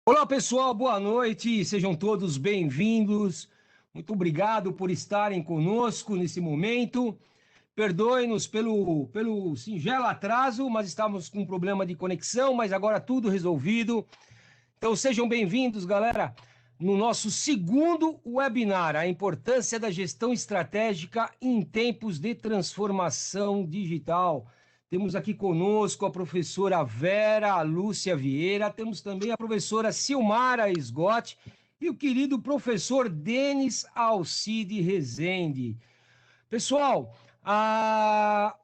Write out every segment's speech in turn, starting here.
Olá, pessoal, boa noite, sejam todos bem-vindos. Muito obrigado por estarem conosco nesse momento. Perdoem-nos pelo singelo atraso, mas estávamos com um problema de conexão, mas agora tudo resolvido. Então sejam bem-vindos, galera, no nosso segundo webinar, a importância da gestão estratégica em tempos de transformação digital. Temos aqui conosco a professora Vera Lúcia Vieira, temos também a professora Silmara Esgotti e o querido professor Denis Alcide Rezende. Pessoal,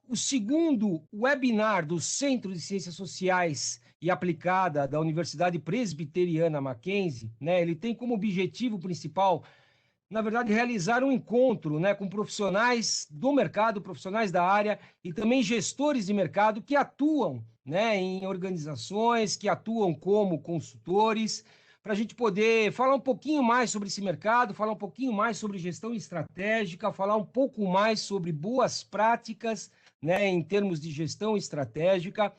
o segundo webinar do Centro de Ciências Sociais e Aplicada da Universidade Presbiteriana Mackenzie, né, ele tem como objetivo principal, na verdade, realizar um encontro, né, com profissionais do mercado, profissionais da área e também gestores de mercado que atuam, né, em organizações, que atuam como consultores, para a gente poder falar um pouquinho mais sobre esse mercado, falar um pouquinho mais sobre gestão estratégica, falar um pouco mais sobre boas práticas, né, em termos de gestão estratégica.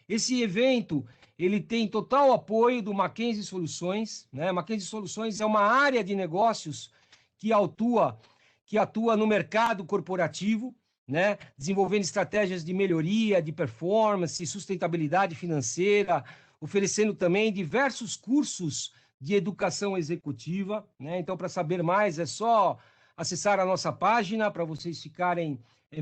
Esse evento, ele tem total apoio do Mackenzie Soluções, né? Mackenzie Soluções é uma área de negócios que atua no mercado corporativo, né? Desenvolvendo estratégias de melhoria, de performance, sustentabilidade financeira, oferecendo também diversos cursos de educação executiva, né? Então, para saber mais, é só acessar a nossa página para vocês ficarem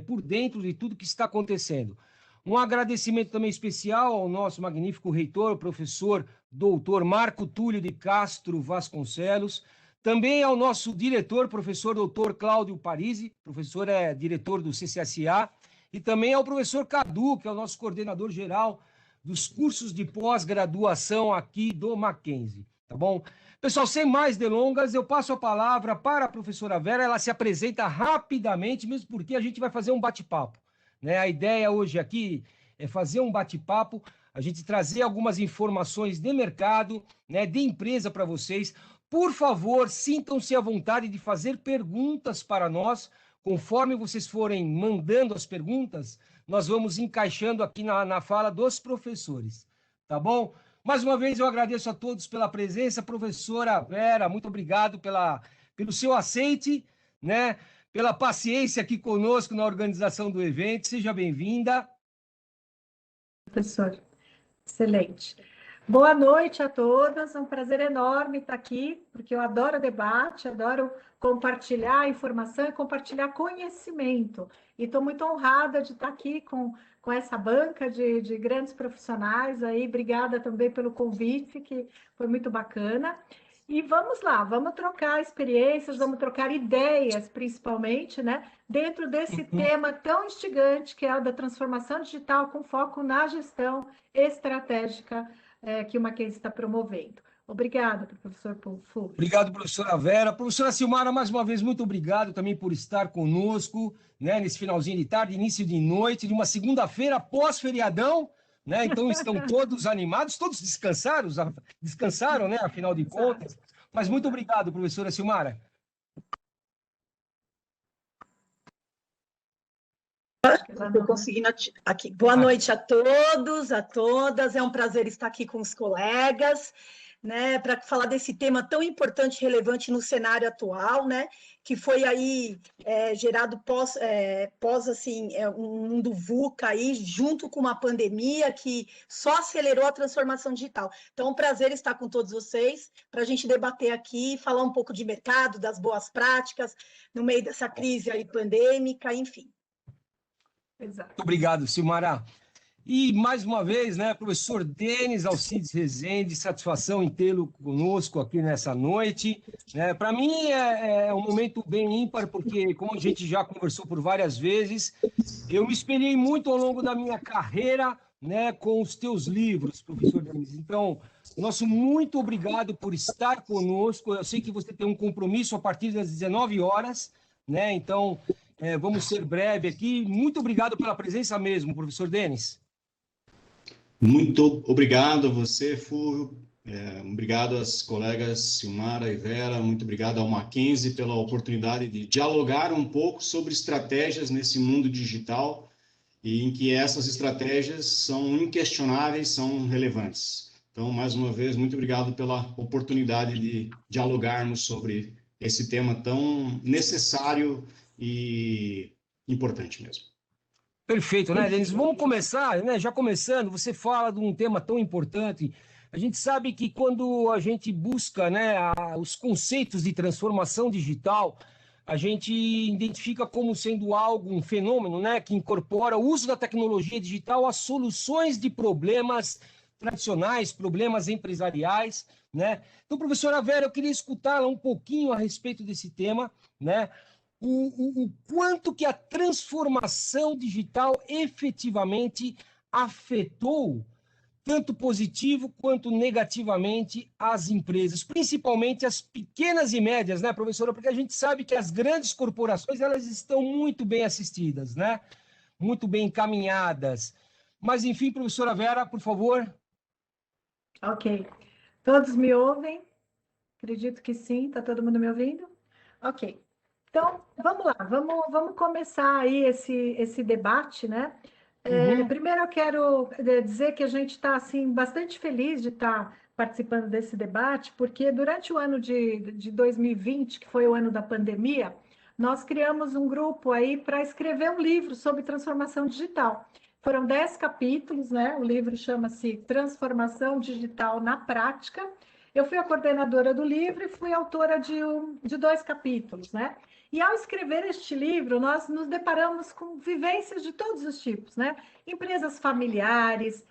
por dentro de tudo que está acontecendo. Um agradecimento também especial ao nosso magnífico reitor, o professor doutor Marco Túlio de Castro Vasconcelos, também ao nosso diretor, professor doutor Cláudio Parisi, professor diretor do CCSA, e também ao professor Cadu, que é o nosso coordenador geral dos cursos de pós-graduação aqui do Mackenzie, tá bom? Pessoal, sem mais delongas, eu passo a palavra para a professora Vera, ela se apresenta rapidamente, mesmo porque a gente vai fazer um bate-papo, né? A ideia hoje aqui é fazer um bate-papo, a gente trazer algumas informações de mercado, né, de empresa para vocês. Por favor, sintam-se à vontade de fazer perguntas para nós. Conforme vocês forem mandando as perguntas, nós vamos encaixando aqui na fala dos professores, tá bom? Mais uma vez, eu agradeço a todos pela presença. Professora Vera, muito obrigado pelo seu aceite, né? Pela paciência aqui conosco na organização do evento. Seja bem-vinda. Professor, excelente. Boa noite a todas, é um prazer enorme estar aqui, porque eu adoro debate, adoro compartilhar informação e compartilhar conhecimento. E estou muito honrada de estar aqui com essa banca de grandes profissionais aí. Obrigada também pelo convite, que foi muito bacana. E vamos lá, vamos trocar experiências, vamos trocar ideias, principalmente, né? Dentro desse tema tão instigante que é o da transformação digital com foco na gestão estratégica que o Mackenzie está promovendo. Obrigada, professor Fulvio. Obrigado, professora Vera. Professora Silmara, mais uma vez, muito obrigado também por estar conosco, né, nesse finalzinho de tarde, início de noite, de uma segunda-feira pós-feriadão, né? Então estão todos animados, todos descansaram, né, afinal de contas. Mas muito obrigado, professora Silmara. Estou conseguindo aqui. Boa noite a todos, a todas. É um prazer estar aqui com os colegas, né, para falar desse tema tão importante e relevante no cenário atual, né, que foi aí gerado pós assim, um mundo VUCA aí, junto com uma pandemia que só acelerou a transformação digital. Então, é um prazer estar com todos vocês para a gente debater aqui, falar um pouco de mercado, das boas práticas, no meio dessa crise aí pandêmica, enfim. Exato. Muito obrigado, Silmara. E, mais uma vez, né, professor Denis Alcides Rezende, satisfação em tê-lo conosco aqui nessa noite. Para mim é um momento bem ímpar, porque, como a gente já conversou por várias vezes, eu me espelhei muito ao longo da minha carreira, né, com os teus livros, professor Denis. Então, nosso muito obrigado por estar conosco. Eu sei que você tem um compromisso a partir das 19 horas, né? Então, vamos ser breve aqui. Muito obrigado pela presença mesmo, professor Denis. Muito obrigado a você, Fulvio. Obrigado às colegas Silmara e Vera. Muito obrigado ao Mackenzie pela oportunidade de dialogar um pouco sobre estratégias nesse mundo digital e em que essas estratégias são inquestionáveis, são relevantes. Então, mais uma vez, muito obrigado pela oportunidade de dialogarmos sobre esse tema tão necessário e importante mesmo. Perfeito, né, Denis? Vamos começar, né? Já começando, você fala de um tema tão importante. A gente sabe que quando a gente busca, né, os conceitos de transformação digital, a gente identifica como sendo algo, um fenômeno, né, que incorpora o uso da tecnologia digital às soluções de problemas tradicionais, problemas empresariais, né? Então, professora Vera, eu queria escutá-la um pouquinho a respeito desse tema, né? O quanto que a transformação digital efetivamente afetou, tanto positivo quanto negativamente, as empresas, principalmente as pequenas e médias, né, professora? Porque a gente sabe que as grandes corporações, elas estão muito bem assistidas, né? Muito bem encaminhadas. Mas, enfim, professora Vera, por favor. Ok. Todos me ouvem? Acredito que sim. Está todo mundo me ouvindo? Ok. Então, vamos lá, vamos começar aí esse debate, né? Primeiro eu quero dizer que a gente está assim, bastante feliz de estar participando desse debate, porque durante o ano de 2020, que foi o ano da pandemia, nós criamos um grupo aí para escrever um livro sobre transformação digital. Foram 10 capítulos, né? O livro chama-se Transformação Digital na Prática. Eu fui a coordenadora do livro e fui autora de 2 capítulos, né? E ao escrever este livro, nós nos deparamos com vivências de todos os tipos, né? Empresas familiares,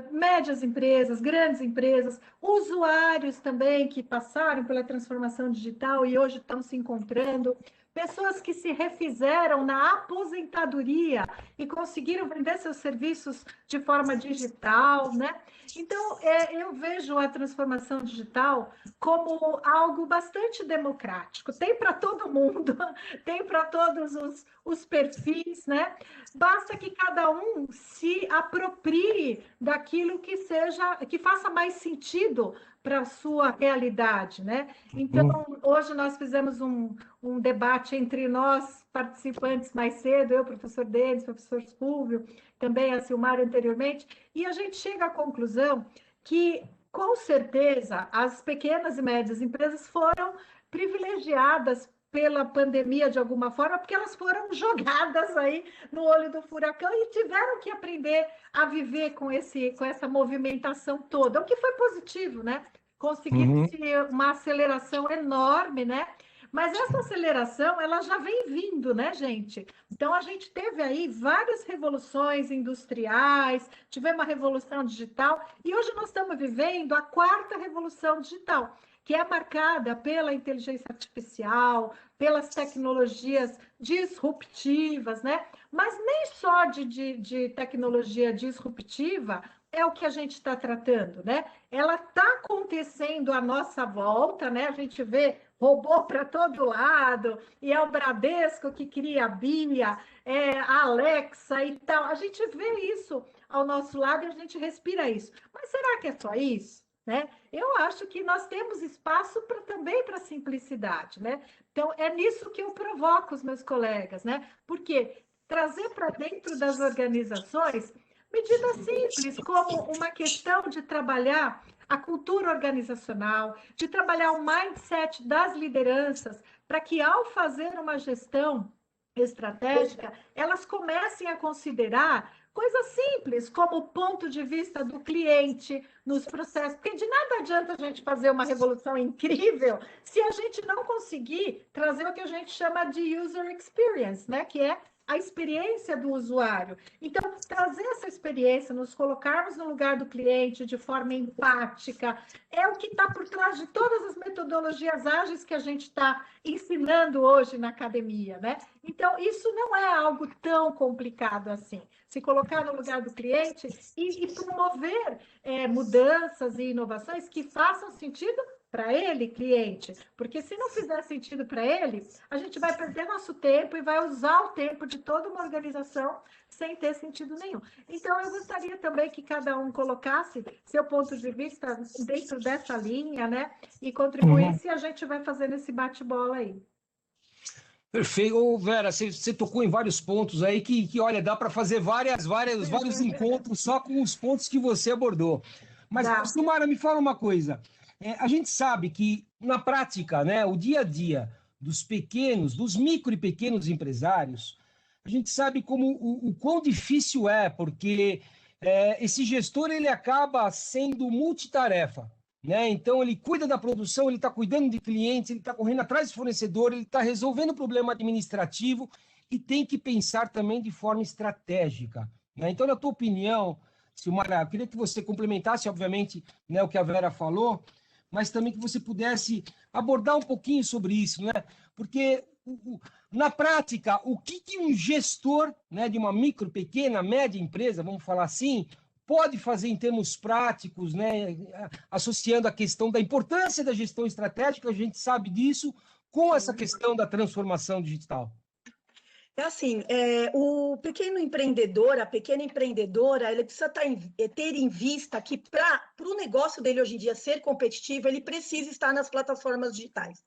médias empresas, grandes empresas, usuários também que passaram pela transformação digital e hoje estão se encontrando, pessoas que se refizeram na aposentadoria e conseguiram vender seus serviços de forma digital, né? Então, eu vejo a transformação digital como algo bastante democrático. Tem para todo mundo, tem para todos os perfis, né? Basta que cada um se aproprie daquilo que faça mais sentido para a sua realidade, né? Então, hoje nós fizemos um debate entre nós, participantes mais cedo, eu, professor Denis, professor Fulvio, também a Silmara anteriormente, e a gente chega à conclusão que, com certeza, as pequenas e médias empresas foram privilegiadas pela pandemia de alguma forma, porque elas foram jogadas aí no olho do furacão e tiveram que aprender a viver com essa movimentação toda, o que foi positivo, né? Conseguiu-se uma aceleração enorme, né? Mas essa aceleração, ela já vem vindo, né, gente? Então, a gente teve aí várias revoluções industriais, tivemos uma revolução digital, e hoje nós estamos vivendo a 4ª revolução digital, que é marcada pela inteligência artificial, pelas tecnologias disruptivas, né? Mas nem só de tecnologia disruptiva é o que a gente está tratando, né? Ela está acontecendo à nossa volta, né? A gente vê robô para todo lado, e é o Bradesco que cria a Bia, a Alexa e tal. A gente vê isso ao nosso lado e a gente respira isso. Mas será que é só isso? Né? Eu acho que nós temos espaço também para simplicidade, né? Então, é nisso que eu provoco os meus colegas, né? Porque trazer para dentro das organizações medidas simples, como uma questão de trabalhar a cultura organizacional, de trabalhar o mindset das lideranças, para que, ao fazer uma gestão estratégica, elas comecem a considerar coisas simples, como o ponto de vista do cliente nos processos, porque de nada adianta a gente fazer uma revolução incrível se a gente não conseguir trazer o que a gente chama de user experience, né? Que é a experiência do usuário. Então, trazer essa experiência, nos colocarmos no lugar do cliente de forma empática, é o que está por trás de todas as metodologias ágeis que a gente está ensinando hoje na academia, né? Então, isso não é algo tão complicado assim. Se colocar no lugar do cliente e promover mudanças e inovações que façam sentido para ele, cliente, porque se não fizer sentido para ele, a gente vai perder nosso tempo e vai usar o tempo de toda uma organização sem ter sentido nenhum. Então, eu gostaria também que cada um colocasse seu ponto de vista dentro dessa linha, né? E contribuísse, e a gente vai fazendo esse bate-bola aí. Perfeito. Ô, Vera, você tocou em vários pontos aí que olha, dá para fazer vários encontros só com os pontos que você abordou. Mas, Dá. Silmara, me fala uma coisa. A gente sabe que, na prática, né, o dia a dia dos pequenos, dos micro e pequenos empresários, a gente sabe como o quão difícil é, porque esse gestor ele acaba sendo multitarefa, né? Então, ele cuida da produção, ele está cuidando de clientes, ele está correndo atrás de fornecedor, ele está resolvendo o problema administrativo e tem que pensar também de forma estratégica, né? Então, na tua opinião, Silmara, eu queria que você complementasse, obviamente, né, o que a Vera falou, mas também que você pudesse abordar um pouquinho sobre isso, né? Porque, na prática, o que um gestor, né, de uma micro, pequena, média empresa, vamos falar assim, pode fazer em termos práticos, né, associando a questão da importância da gestão estratégica, a gente sabe disso, com essa questão da transformação digital? É assim, o pequeno empreendedor, a pequena empreendedora, ele precisa ter em vista que para o negócio dele hoje em dia ser competitivo, ele precisa estar nas plataformas digitais.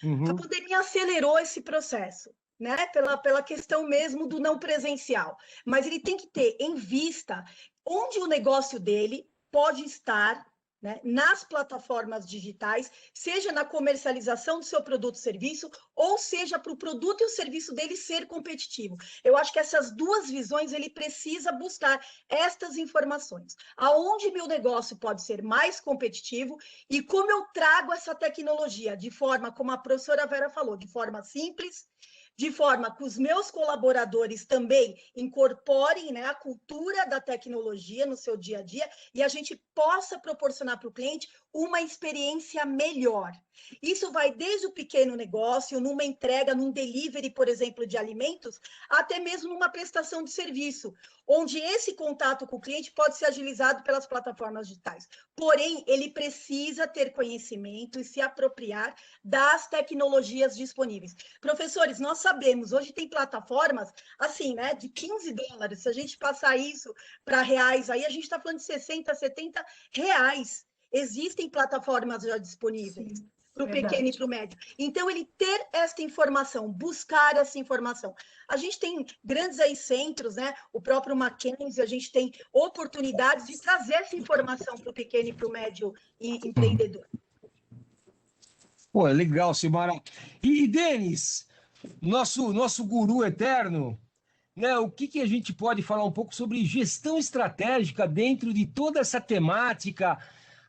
A pandemia acelerou esse processo, né? Pela questão mesmo do não presencial. Mas ele tem que ter em vista onde o negócio dele pode estar, né, nas plataformas digitais, seja na comercialização do seu produto ou serviço, ou seja para o produto e o serviço dele ser competitivo. Eu acho que essas duas visões ele precisa buscar estas informações. Aonde meu negócio pode ser mais competitivo e como eu trago essa tecnologia de forma, como a professora Vera falou, de forma simples, de forma que os meus colaboradores também incorporem, né, a cultura da tecnologia no seu dia a dia e a gente possa proporcionar para o cliente uma experiência melhor. Isso vai desde o pequeno negócio, numa entrega, num delivery, por exemplo, de alimentos, até mesmo numa prestação de serviço, onde esse contato com o cliente pode ser agilizado pelas plataformas digitais. Porém, ele precisa ter conhecimento e se apropriar das tecnologias disponíveis. Professores, nós sabemos, hoje tem plataformas, assim, né, de $15. Se a gente passar isso para reais, aí a gente está falando de 60, 70 reais. Existem plataformas já disponíveis para o pequeno e para o médio. Então, ele ter esta informação, buscar essa informação. A gente tem grandes aí centros, né? O próprio Mackenzie, a gente tem oportunidades de trazer essa informação para o pequeno e para o médio empreendedor. Pô, legal, Silmara. E Denis, nosso guru eterno, né? O que a gente pode falar um pouco sobre gestão estratégica dentro de toda essa temática?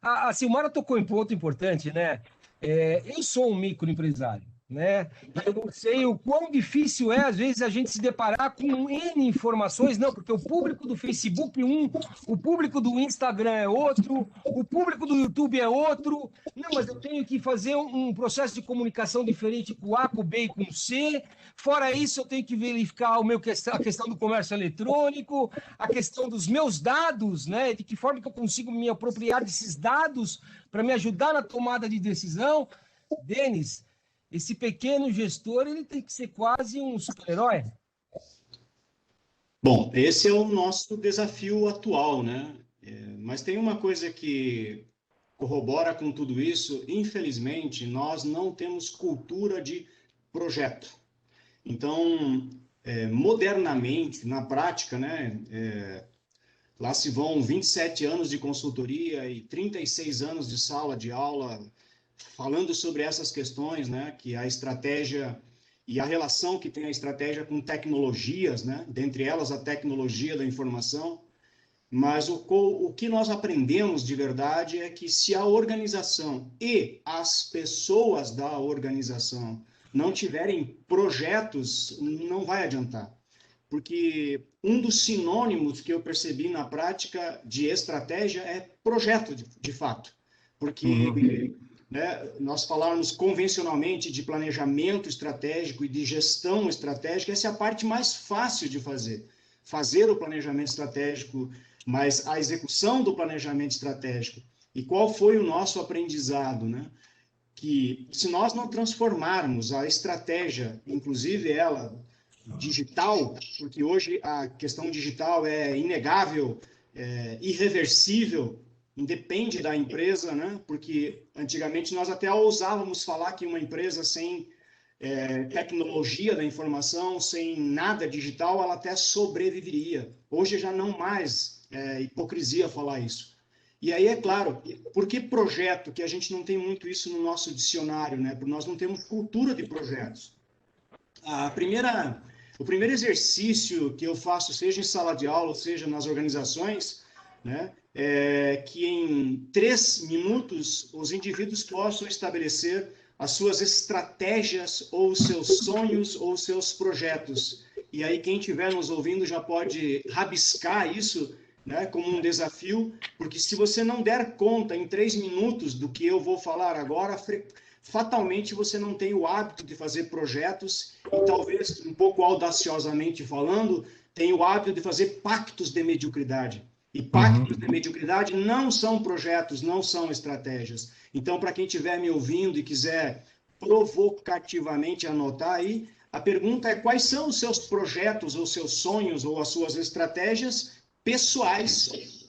A Silmara tocou em ponto importante, né? Eu sou um microempresário, né? Eu não sei o quão difícil é, às vezes, a gente se deparar com N informações, não, porque o público do Facebook o público do Instagram é outro, o público do YouTube é outro. Não, mas eu tenho que fazer um processo de comunicação diferente com A, com B e com C. Fora isso, eu tenho que verificar a questão do comércio eletrônico, a questão dos meus dados, né? De que forma que eu consigo me apropriar desses dados para me ajudar na tomada de decisão. Denis, esse pequeno gestor ele tem que ser quase um super-herói. Bom, esse é o nosso desafio atual, né? Mas tem uma coisa que corrobora com tudo isso. Infelizmente, nós não temos cultura de projeto. Então, modernamente, na prática, né? Lá se vão 27 anos de consultoria e 36 anos de sala de aula falando sobre essas questões, né? Que a estratégia e a relação que tem a estratégia com tecnologias, né? Dentre elas a tecnologia da informação. Mas o que nós aprendemos de verdade é que se a organização e as pessoas da organização não tiverem projetos, não vai adiantar. Porque um dos sinônimos que eu percebi na prática de estratégia é projeto, de fato. Porque né, nós falarmos convencionalmente de planejamento estratégico e de gestão estratégica, essa é a parte mais fácil de fazer. Fazer o planejamento estratégico, mas a execução do planejamento estratégico. E qual foi o nosso aprendizado, né? Que se nós não transformarmos a estratégia, inclusive ela digital, porque hoje a questão digital é inegável, irreversível, independe da empresa, né? Porque antigamente nós até ousávamos falar que uma empresa sem tecnologia da informação, sem nada digital, ela até sobreviveria. Hoje já não mais é hipocrisia falar isso. E aí, é claro, por que projeto? Que a gente não tem muito isso no nosso dicionário, né? Porque nós não temos cultura de projetos. O primeiro exercício que eu faço, seja em sala de aula, seja nas organizações, né, é que em 3 minutos os indivíduos possam estabelecer as suas estratégias, ou os seus sonhos, ou os seus projetos. E aí quem estiver nos ouvindo já pode rabiscar isso, né, como um desafio, porque se você não der conta em 3 minutos do que eu vou falar agora, fatalmente você não tem o hábito de fazer projetos e talvez, um pouco audaciosamente falando, tem o hábito de fazer pactos de mediocridade. E pactos de mediocridade não são projetos, não são estratégias. Então, para quem estiver me ouvindo e quiser provocativamente anotar aí, a pergunta é: quais são os seus projetos, ou seus sonhos, ou as suas estratégias pessoais,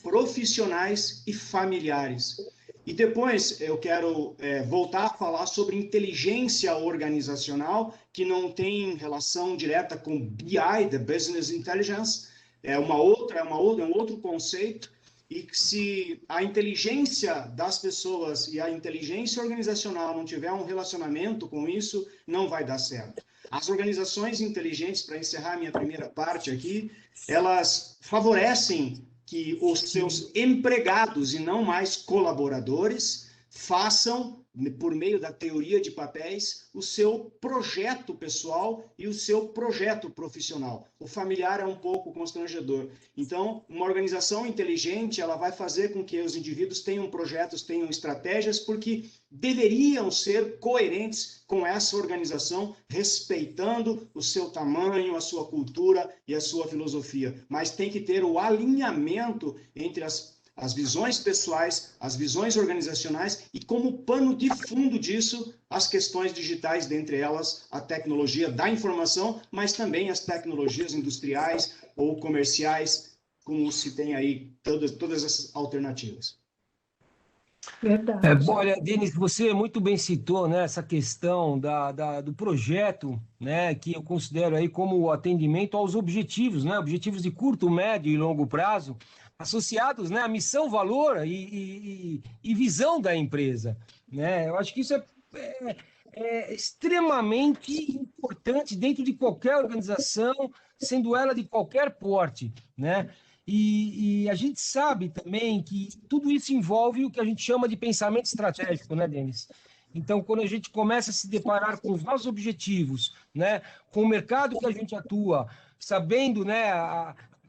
profissionais e familiares? E depois eu quero voltar a falar sobre inteligência organizacional, que não tem relação direta com BI, the Business Intelligence, é um outro conceito, e que se a inteligência das pessoas e a inteligência organizacional não tiver um relacionamento com isso, não vai dar certo. As organizações inteligentes, para encerrar minha primeira parte aqui, elas favorecem que os seus empregados, e não mais colaboradores, façam, por meio da teoria de papéis, o seu projeto pessoal e o seu projeto profissional. O familiar é um pouco constrangedor. Então, uma organização inteligente, ela vai fazer com que os indivíduos tenham projetos, tenham estratégias, porque deveriam ser coerentes com essa organização, respeitando o seu tamanho, a sua cultura e a sua filosofia. Mas tem que ter o alinhamento entre as visões pessoais, as visões organizacionais e, como pano de fundo disso, as questões digitais, dentre elas a tecnologia da informação, mas também as tecnologias industriais ou comerciais, como se tem aí todas essas alternativas. Verdade. Olha, Denis, você muito bem citou, né, essa questão do projeto, né, que eu considero aí como atendimento aos objetivos, né, objetivos de curto, médio e longo prazo, associados, né, à missão, valor e visão da empresa, né? Eu acho que isso é extremamente importante dentro de qualquer organização, sendo ela de qualquer porte, né? E a gente sabe também que tudo isso envolve o que a gente chama de pensamento estratégico, né, Denis? Então, quando a gente começa a se deparar com os nossos objetivos, né, com o mercado que a gente atua, sabendo, né,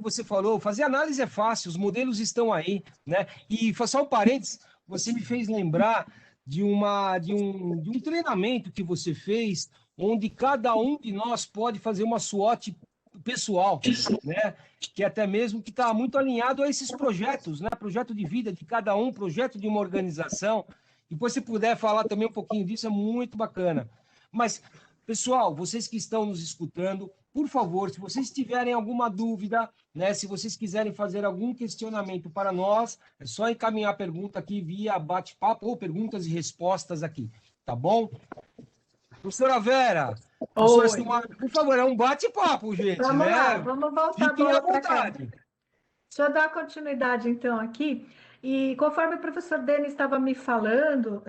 você falou, fazer análise é fácil, os modelos estão aí, né? E só um parênteses, você me fez lembrar de um treinamento que você fez, onde cada um de nós pode fazer uma SWOT pessoal, né? Que até mesmo que está muito alinhado a esses projetos, né? Projeto de vida de cada um, projeto de uma organização. Depois, se puder falar também um pouquinho disso, é muito bacana. Mas, pessoal, vocês que estão nos escutando, por favor, se vocês tiverem alguma dúvida, né, se vocês quiserem fazer algum questionamento para nós, é só encaminhar a pergunta aqui via bate-papo ou perguntas e respostas aqui, tá bom? Professora Vera, professora Silmara, por favor, é um bate-papo, gente, Vamos né? lá, vamos voltar Fiquem à para cá. vontade. Deixa eu dar continuidade, então, aqui. E conforme o professor Denis estava me falando,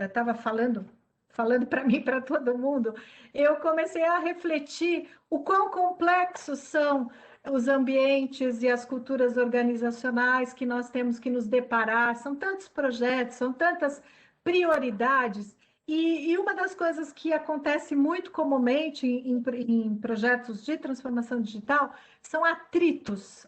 falando para mim, para todo mundo, eu comecei a refletir o quão complexos são os ambientes e as culturas organizacionais que nós temos que nos deparar. São tantos projetos, são tantas prioridades. E uma das coisas que acontece muito comumente em projetos de transformação digital são atritos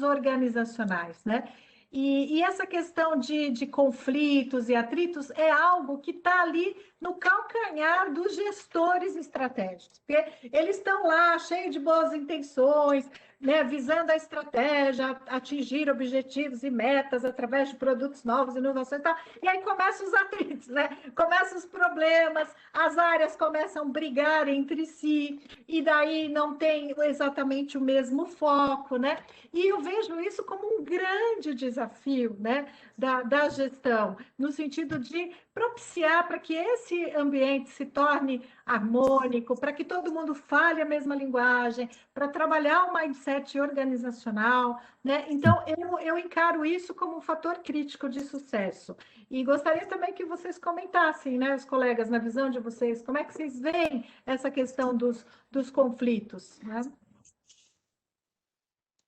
organizacionais, né? E essa questão de conflitos e atritos é algo que está ali no calcanhar dos gestores estratégicos, porque eles estão lá cheios de boas intenções, né, visando a estratégia, atingir objetivos e metas através de produtos novos, inovações e tal. E aí começam os atritos, né? Começam os problemas, as áreas começam a brigar entre si, e daí não tem exatamente o mesmo foco, né? E eu vejo isso como um grande desafio, né, da gestão, no sentido de propiciar para que esse ambiente se torne harmônico, para que todo mundo fale a mesma linguagem, para trabalhar o mindset organizacional, né? Então, eu encaro isso como um fator crítico de sucesso. E gostaria também que vocês comentassem, né, os colegas, na visão de vocês, como é que vocês veem essa questão dos conflitos, né?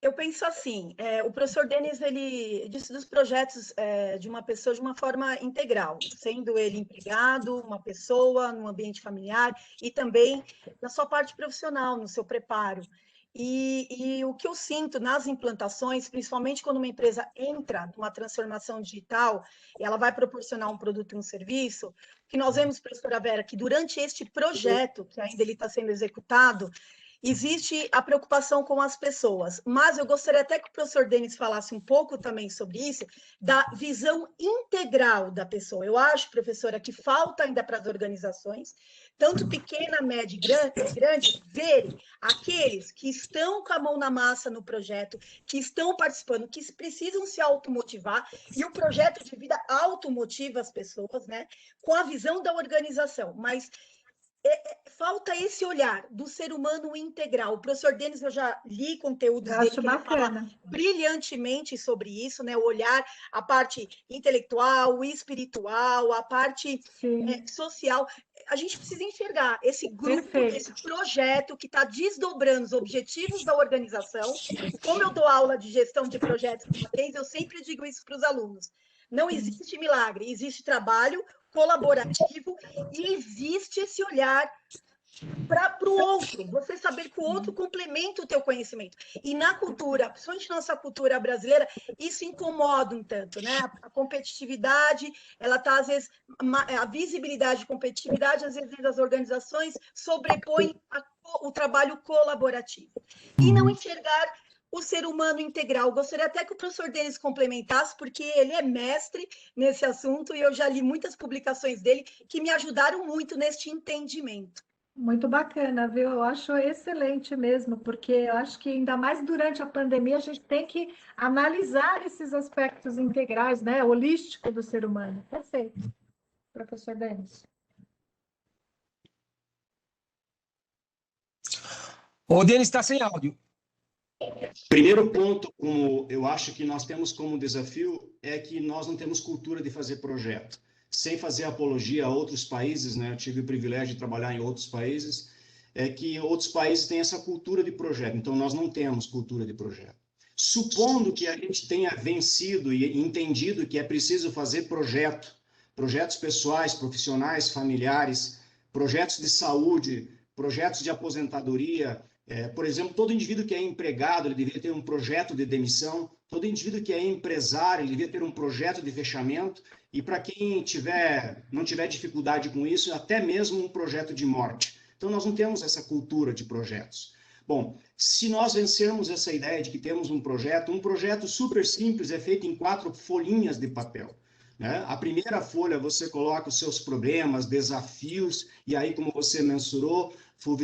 Eu penso assim, o professor Denis, ele disse dos projetos de uma pessoa de uma forma integral, sendo ele empregado, uma pessoa, no ambiente familiar, e também na sua parte profissional, no seu preparo. E o que eu sinto nas implantações, principalmente quando uma empresa entra numa transformação digital, e ela vai proporcionar um produto e um serviço, que nós vemos, professora Vera, que durante este projeto, que ainda ele está sendo executado, existe a preocupação com as pessoas, mas eu gostaria até que o professor Denis falasse um pouco também sobre isso, da visão integral da pessoa. Eu acho, professora, que falta ainda para as organizações, tanto pequena, média e grande, verem aqueles que estão com a mão na massa no projeto, que estão participando, que precisam se automotivar, e o projeto de vida automotiva as pessoas, né, com a visão da organização, mas falta esse olhar do ser humano integral. O professor Denis, eu já li conteúdos dele, que ele fala brilhantemente sobre isso, né? O olhar, a parte intelectual, espiritual, a parte social. A gente precisa enxergar esse grupo, esse projeto que está desdobrando os objetivos da organização. E como eu dou aula de gestão de projetos com vocês, eu sempre digo isso para os alunos. Não existe milagre, existe trabalho colaborativo e existe esse olhar para o outro, você saber que o outro complementa o teu conhecimento. E na cultura, principalmente na nossa cultura brasileira, isso incomoda um tanto, né? A competitividade, ela está, às vezes, a visibilidade e competitividade, às vezes, das organizações sobrepõe o trabalho colaborativo. E não enxergar o ser humano integral. Gostaria até que o professor Denis complementasse, porque ele é mestre nesse assunto e eu já li muitas publicações dele que me ajudaram muito neste entendimento. Muito bacana, viu? Eu acho excelente mesmo, porque eu acho que ainda mais durante a pandemia a gente tem que analisar esses aspectos integrais, né? Holístico do ser humano. Perfeito. Professor Denis. O Denis está sem áudio. Primeiro ponto, como eu acho que nós temos como desafio, é que nós não temos cultura de fazer projeto. Sem fazer apologia a outros países, né? Eu tive o privilégio de trabalhar em outros países, é que outros países têm essa cultura de projeto, então nós não temos cultura de projeto. Supondo que a gente tenha vencido e entendido que é preciso fazer projetos pessoais, profissionais, familiares, projetos de saúde, projetos de aposentadoria. Por exemplo, todo indivíduo que é empregado, ele deveria ter um projeto de demissão. Todo indivíduo que é empresário, ele deveria ter um projeto de fechamento. E para quem não tiver dificuldade com isso, até mesmo um projeto de morte. Então, nós não temos essa cultura de projetos. Bom, se nós vencermos essa ideia de que temos um projeto super simples, é feito em 4 folhinhas de papel. Né? A primeira folha você coloca os seus problemas, desafios, e aí, como você mensurou,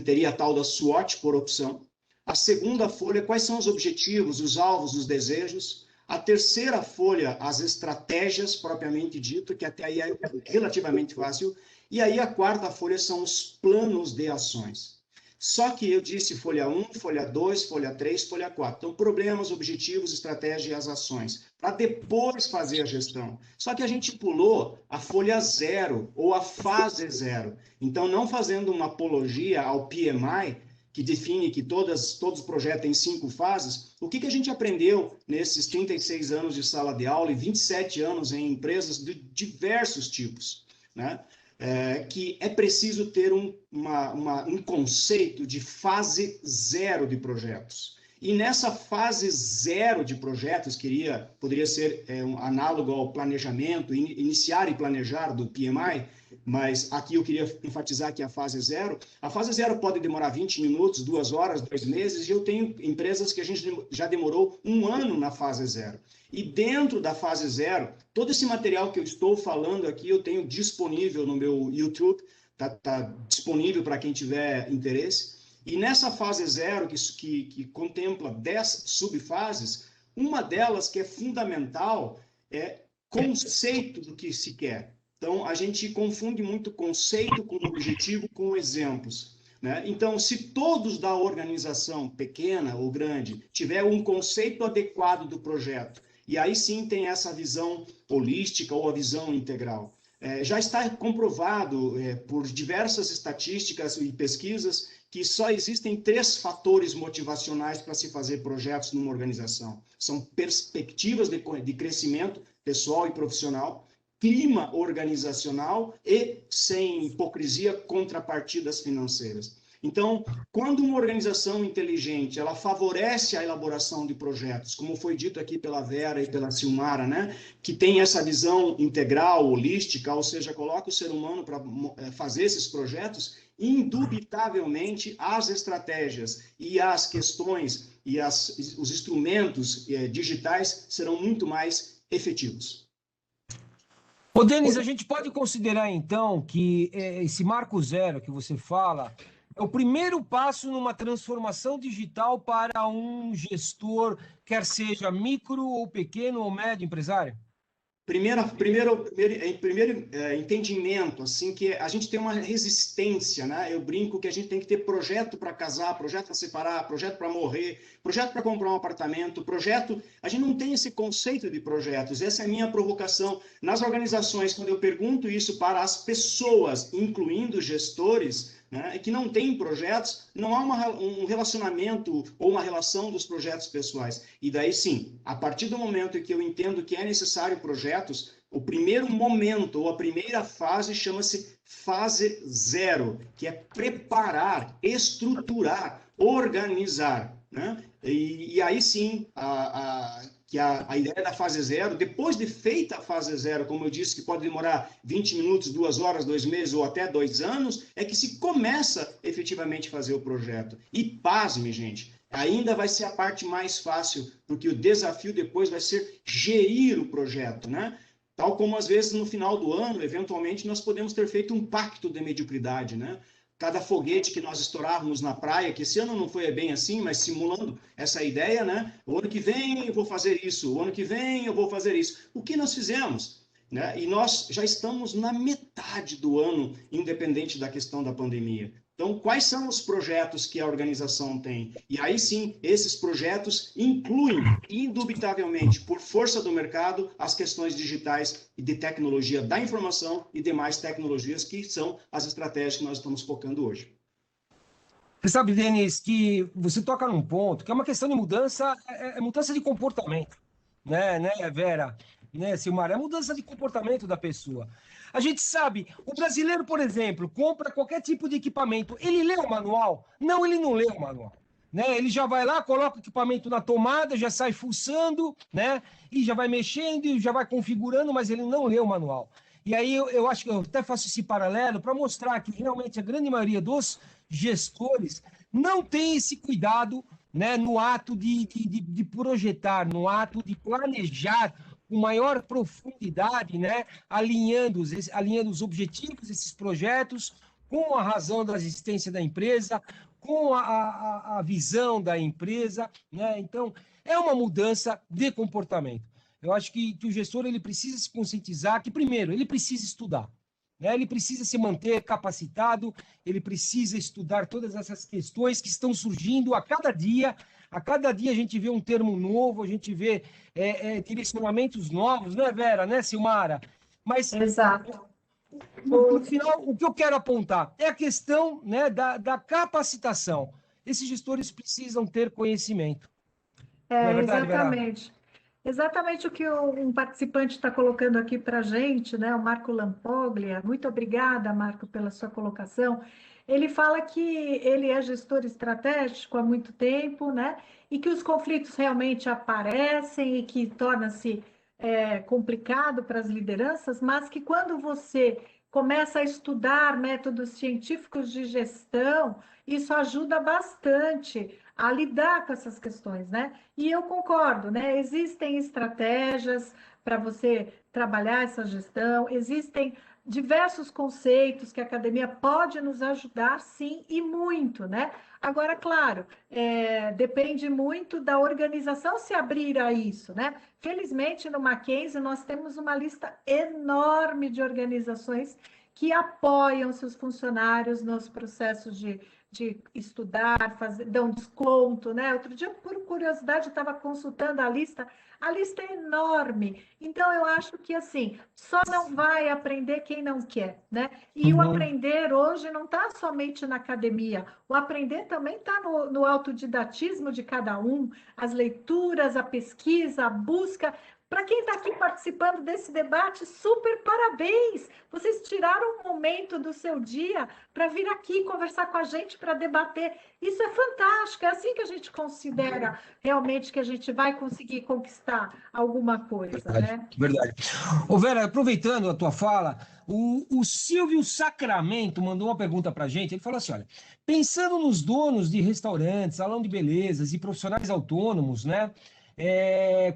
teria a tal da SWOT por opção. A segunda folha, quais são os objetivos, os alvos, os desejos. A terceira folha, as estratégias propriamente dito, que até aí é relativamente fácil. E aí a quarta folha são os planos de ações. Só que eu disse folha 1, folha 2, folha 3, folha 4. Então, problemas, objetivos, estratégia e as ações. Para depois fazer a gestão. Só que a gente pulou a folha 0 ou a fase 0. Então, não fazendo uma apologia ao PMI, que define que todos os projetos têm 5 fases, o que a gente aprendeu nesses 36 anos de sala de aula e 27 anos em empresas de diversos tipos, né? Que é preciso ter um conceito de fase 0 de projetos. E nessa fase 0 de projetos, poderia ser um análogo ao planejamento, iniciar e planejar do PMI, mas aqui eu queria enfatizar que a fase 0 pode demorar 20 minutos, 2 horas, 2 meses, e eu tenho empresas que a gente já demorou 1 ano na fase 0. E dentro da fase 0, todo esse material que eu estou falando aqui, eu tenho disponível no meu YouTube, tá disponível para quem tiver interesse. E nessa fase 0, que contempla 10 subfases, uma delas que é fundamental é conceito do que se quer. Então, a gente confunde muito conceito com objetivo com exemplos, né? Então, se todos da organização, pequena ou grande, tiver um conceito adequado do projeto, e aí sim tem essa visão holística ou a visão integral. Já está comprovado por diversas estatísticas e pesquisas que só existem 3 fatores motivacionais para se fazer projetos numa organização. São perspectivas de crescimento pessoal e profissional, clima organizacional e, sem hipocrisia, contrapartidas financeiras. Então, quando uma organização inteligente, ela favorece a elaboração de projetos, como foi dito aqui pela Vera e pela Silmara, né, que tem essa visão integral, holística, ou seja, coloca o ser humano para fazer esses projetos, indubitavelmente as estratégias e as questões e os instrumentos digitais serão muito mais efetivos. Ô, Denis, a gente pode considerar, então, que esse marco zero que você fala é o primeiro passo numa transformação digital para um gestor, quer seja micro ou pequeno ou médio empresário? Primeiro entendimento, assim, que a gente tem uma resistência, né? Eu brinco que a gente tem que ter projeto para casar, projeto para separar, projeto para morrer, projeto para comprar um apartamento, projeto... A gente não tem esse conceito de projetos, essa é a minha provocação. Nas organizações, quando eu pergunto isso para as pessoas, incluindo gestores, né, que não têm projetos, não há um relacionamento ou uma relação dos projetos pessoais. E daí sim, a partir do momento em que eu entendo que é necessário projetos, o primeiro momento ou a primeira fase chama-se fase zero, que é preparar, estruturar, organizar, né? E aí sim, a ideia da fase zero, depois de feita a fase zero, como eu disse, que pode demorar 20 minutos, 2 horas, 2 meses ou até 2 anos, é que se começa efetivamente a fazer o projeto. E pasme, gente, ainda vai ser a parte mais fácil, porque o desafio depois vai ser gerir o projeto, né? Tal como às vezes no final do ano, eventualmente, nós podemos ter feito um pacto de mediocridade, né? Cada foguete que nós estourávamos na praia, que esse ano não foi bem assim, mas simulando essa ideia, né? O ano que vem eu vou fazer isso, o ano que vem eu vou fazer isso. O que nós fizemos? Né? E nós já estamos na metade do ano, independente da questão da pandemia. Então, quais são os projetos que a organização tem? E aí sim, esses projetos incluem, indubitavelmente, por força do mercado, as questões digitais e de tecnologia da informação e demais tecnologias que são as estratégias que nós estamos focando hoje. Você sabe, Denis, que você toca num ponto que é uma questão de mudança, mudança de comportamento, né, Vera? Né, Silmar? É mudança de comportamento da pessoa. A gente sabe, o brasileiro, por exemplo, compra qualquer tipo de equipamento. Ele lê o manual? Não, ele não lê o manual. Né? Ele já vai lá, coloca o equipamento na tomada, já sai fuçando, né? E já vai mexendo, e já vai configurando, mas ele não lê o manual. E aí eu acho que eu até faço esse paralelo para mostrar que realmente a grande maioria dos gestores não tem esse cuidado, né, no ato de projetar, no ato de planejar com maior profundidade, né, alinhando os objetivos desses projetos com a razão da existência da empresa, com a visão da empresa, né? Então, é uma mudança de comportamento. Eu acho que o gestor ele precisa se conscientizar que, primeiro, ele precisa estudar. Né? Ele precisa se manter capacitado, ele precisa estudar todas essas questões que estão surgindo a cada dia. A cada dia a gente vê um termo novo, a gente vê direcionamentos novos, né, Vera, né, Silmara? Mas, exato. No final, o que eu quero apontar é a questão, né, da capacitação. Esses gestores precisam ter conhecimento. Não é verdade, Exatamente. Vera? Exatamente o que um participante está colocando aqui para a gente, né? O Marco Lampoglia. Muito obrigada, Marco, pela sua colocação. Ele fala que ele é gestor estratégico há muito tempo, né? E que os conflitos realmente aparecem e que torna-se complicado para as lideranças, mas que quando você começa a estudar métodos científicos de gestão, isso ajuda bastante a lidar com essas questões, né? E eu concordo, né? Existem estratégias para você trabalhar essa gestão, existem diversos conceitos que a academia pode nos ajudar, sim, e muito, né? Agora, claro, depende muito da organização se abrir a isso, né? Felizmente, no Mackenzie, nós temos uma lista enorme de organizações que apoiam seus funcionários nos processos de estudar, dão desconto, né? Outro dia, por curiosidade, eu estava consultando a lista é enorme. Então, eu acho que, assim, só não vai aprender quem não quer, né? E o aprender hoje não está somente na academia, o aprender também está no autodidatismo de cada um, as leituras, a pesquisa, a busca. Para quem está aqui participando desse debate, super parabéns! Vocês tiraram um momento do seu dia para vir aqui conversar com a gente, para debater. Isso é fantástico, é assim que a gente considera realmente que a gente vai conseguir conquistar alguma coisa, Verdade, né? verdade. Ô Vera, aproveitando a tua fala, o Silvio Sacramento mandou uma pergunta para a gente. Ele falou assim: olha, pensando nos donos de restaurantes, salão de belezas e profissionais autônomos, né?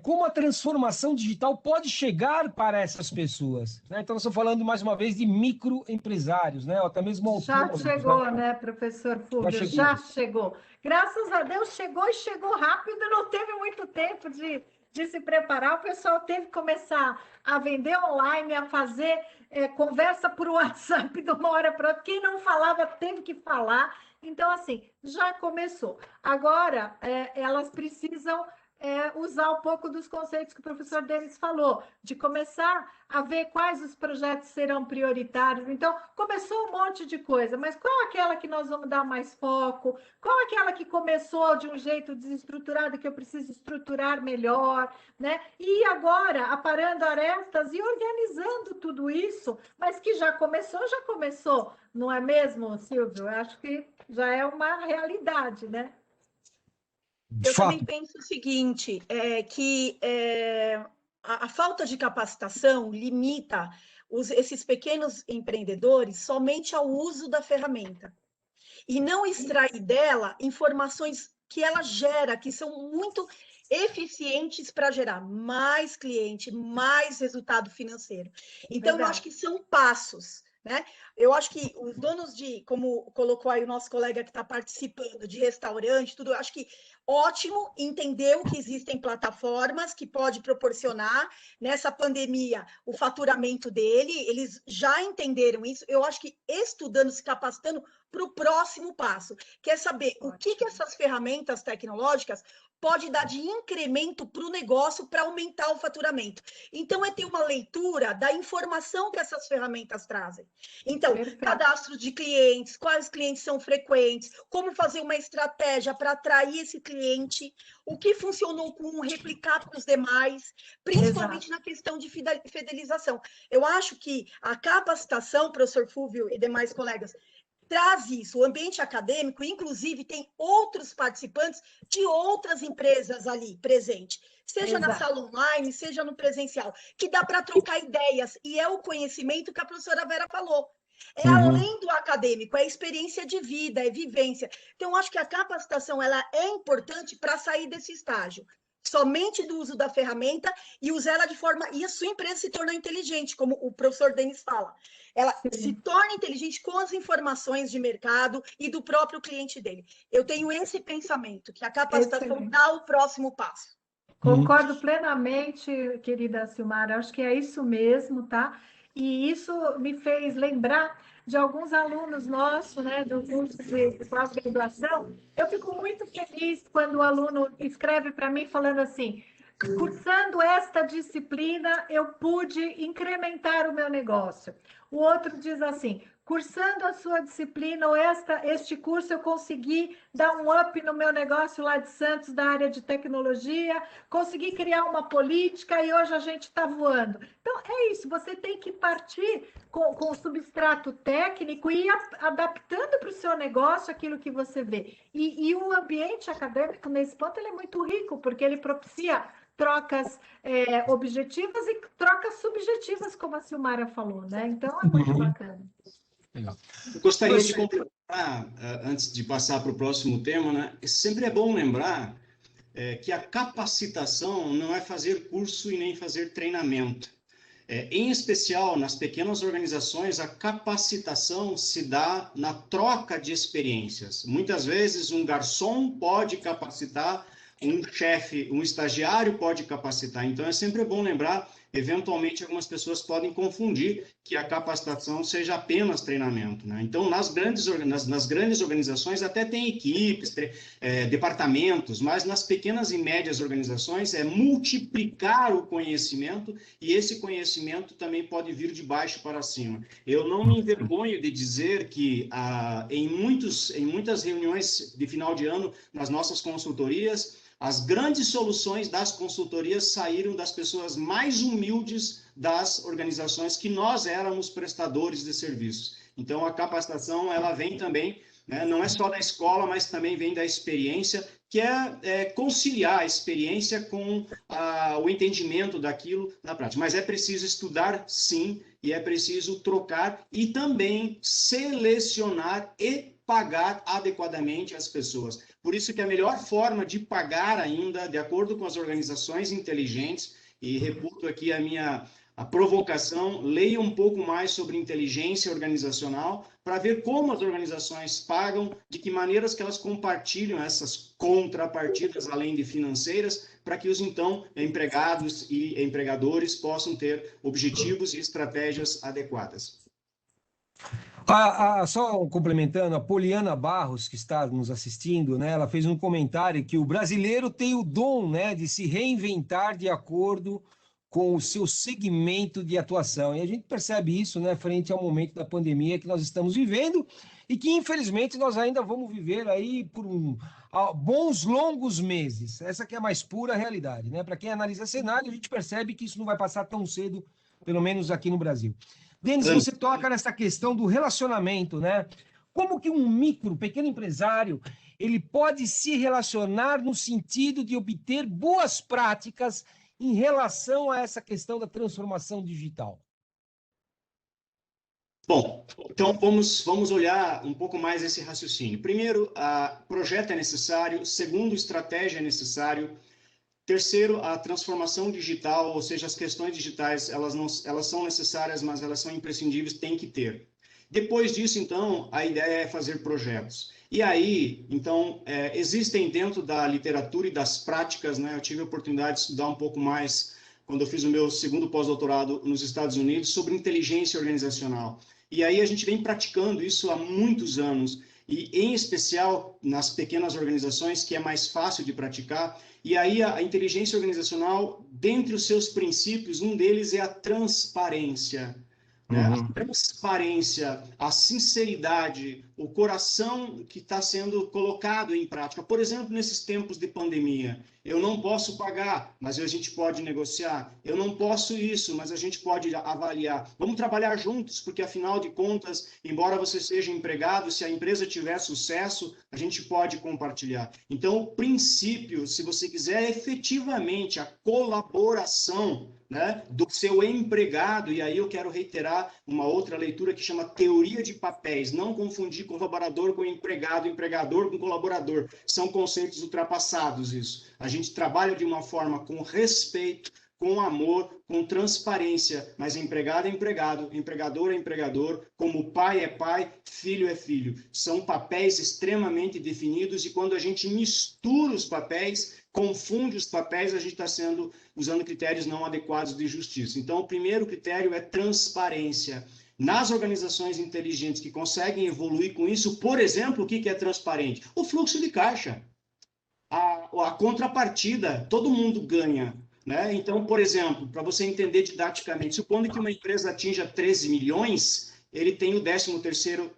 Como a transformação digital pode chegar para essas pessoas, né? Então, nós estamos falando mais uma vez de microempresários, né? Ou até mesmo autônomos. Já chegou, né, professor Fulvio? Já chegou. Graças a Deus chegou e chegou rápido, não teve muito tempo de se preparar. O pessoal teve que começar a vender online, a fazer conversa por WhatsApp de uma hora para outra. Quem não falava teve que falar. Então, assim, já começou. Agora, elas precisam usar um pouco dos conceitos que o professor Denis falou, de começar a ver quais os projetos serão prioritários. Então, começou um monte de coisa, mas qual é aquela que nós vamos dar mais foco? Qual é aquela que começou de um jeito desestruturado que eu preciso estruturar melhor, né? E agora, aparando arestas e organizando tudo isso, mas que já começou, não é mesmo, Silvio? Eu acho que já é uma realidade, né? Eu também penso o seguinte, que a falta de capacitação limita esses pequenos empreendedores somente ao uso da ferramenta e não extrair dela informações que ela gera, que são muito eficientes para gerar mais cliente, mais resultado financeiro. Então, eu acho que são passos, né? Eu acho que os donos como colocou aí o nosso colega que está participando, de restaurante, tudo, eu acho que ótimo, entendeu que existem plataformas que pode proporcionar nessa pandemia o faturamento dele, eles já entenderam isso. Eu acho que estudando, se capacitando para o próximo passo, quer saber o que essas ferramentas tecnológicas pode dar de incremento para o negócio para aumentar o faturamento. Então, ter uma leitura da informação que essas ferramentas trazem. Então, cadastro de clientes, quais clientes são frequentes, como fazer uma estratégia para atrair esse cliente, o que funcionou com um, replicar para os demais, principalmente na questão de fidelização. Eu acho que a capacitação, professor Fulvio e demais colegas, traz isso, o ambiente acadêmico, inclusive, tem outros participantes de outras empresas ali presente, seja na sala online, seja no presencial, que dá para trocar ideias, e é o conhecimento que a professora Vera falou. Além do acadêmico, é experiência de vida, é vivência. Então, acho que a capacitação ela é importante para sair desse estágio. Somente do uso da ferramenta e usar ela de forma... E a sua empresa se torna inteligente, como o professor Denis fala. Ela se torna inteligente com as informações de mercado e do próprio cliente dele. Eu tenho esse pensamento, que a capacitação dá o próximo passo. Concordo plenamente, querida Silmara, acho que é isso mesmo, tá? E isso me fez lembrar de alguns alunos nossos, né, do curso de pós-graduação. Eu fico muito feliz quando o aluno escreve para mim falando assim: cursando esta disciplina, eu pude incrementar o meu negócio. O outro diz assim: cursando a sua disciplina ou este curso, eu consegui dar um up no meu negócio lá de Santos, da área de tecnologia, consegui criar uma política e hoje a gente está voando. Então, é isso, você tem que partir com o substrato técnico e ir adaptando para o seu negócio aquilo que você vê. E o ambiente acadêmico, nesse ponto, ele é muito rico, porque ele propicia trocas objetivas e trocas subjetivas, como a Silmara falou, né? Então, é muito bacana. Legal. Eu gostaria de complementar, antes de passar para o próximo tema, né? Sempre é bom lembrar que a capacitação não é fazer curso e nem fazer treinamento. Em especial, nas pequenas organizações, a capacitação se dá na troca de experiências. Muitas vezes, um garçom pode capacitar, um chefe, um estagiário pode capacitar. Então, é sempre bom lembrar, eventualmente, algumas pessoas podem confundir que a capacitação seja apenas treinamento, né? Então, nas grandes organizações, até tem equipes, departamentos, mas nas pequenas e médias organizações, é multiplicar o conhecimento, e esse conhecimento também pode vir de baixo para cima. Eu não me envergonho de dizer que em muitas reuniões de final de ano, nas nossas consultorias, as grandes soluções das consultorias saíram das pessoas mais humildes das organizações que nós éramos prestadores de serviços. Então, a capacitação, ela vem também, né, não é só da escola, mas também vem da experiência, que é conciliar a experiência com o entendimento daquilo na prática. Mas é preciso estudar, sim, e é preciso trocar e também selecionar e pagar adequadamente as pessoas. Por isso que a melhor forma de pagar ainda, de acordo com as organizações inteligentes, e reputo aqui a provocação, leia um pouco mais sobre inteligência organizacional para ver como as organizações pagam, de que maneiras que elas compartilham essas contrapartidas, além de financeiras, para que os, então, empregados e empregadores possam ter objetivos e estratégias adequadas. Só complementando, a Poliana Barros, que está nos assistindo, né, ela fez um comentário que o brasileiro tem o dom, né, de se reinventar de acordo com o seu segmento de atuação. E a gente percebe isso, né, frente ao momento da pandemia que nós estamos vivendo e que, infelizmente, nós ainda vamos viver aí por bons longos meses. Essa que é a mais pura realidade, né? Para quem analisa cenário, a gente percebe que isso não vai passar tão cedo, pelo menos aqui no Brasil. Denis, você toca nessa questão do relacionamento, né? Como que um pequeno empresário, ele pode se relacionar no sentido de obter boas práticas em relação a essa questão da transformação digital? Bom, então vamos olhar um pouco mais esse raciocínio. Primeiro, projeto é necessário. Segundo, estratégia é necessário. Terceiro, a transformação digital, ou seja, as questões digitais, elas são necessárias, mas elas são imprescindíveis, tem que ter. Depois disso, então, a ideia é fazer projetos. E aí, então, existem dentro da literatura e das práticas, né? Eu tive a oportunidade de estudar um pouco mais quando eu fiz o meu segundo pós-doutorado nos Estados Unidos sobre inteligência organizacional. E aí a gente vem praticando isso há muitos anos, e em especial nas pequenas organizações, que é mais fácil de praticar. E aí a inteligência organizacional, dentre os seus princípios, um deles é a transparência. Né? A transparência, a sinceridade, o coração que está sendo colocado em prática. Por exemplo, nesses tempos de pandemia, eu não posso pagar, mas a gente pode negociar. Eu não posso isso, mas a gente pode avaliar. Vamos trabalhar juntos, porque afinal de contas, embora você seja empregado, se a empresa tiver sucesso, a gente pode compartilhar. Então, o princípio, se você quiser efetivamente a colaboração, né, do seu empregado, e aí eu quero reiterar uma outra leitura que chama teoria de papéis, não confundir colaborador com empregado, empregador com colaborador, são conceitos ultrapassados isso. A gente trabalha de uma forma com respeito, com amor, com transparência, mas empregado é empregado, empregador é empregador, como pai é pai, filho é filho. São papéis extremamente definidos e quando a gente mistura os papéis, confunde os papéis, a gente está usando critérios não adequados de justiça. Então, o primeiro critério é transparência. Nas organizações inteligentes que conseguem evoluir com isso, por exemplo, o que é transparente? O fluxo de caixa. A contrapartida, todo mundo ganha. Né? Então, por exemplo, para você entender didaticamente, supondo que uma empresa atinja 13 milhões, ele tem o 13º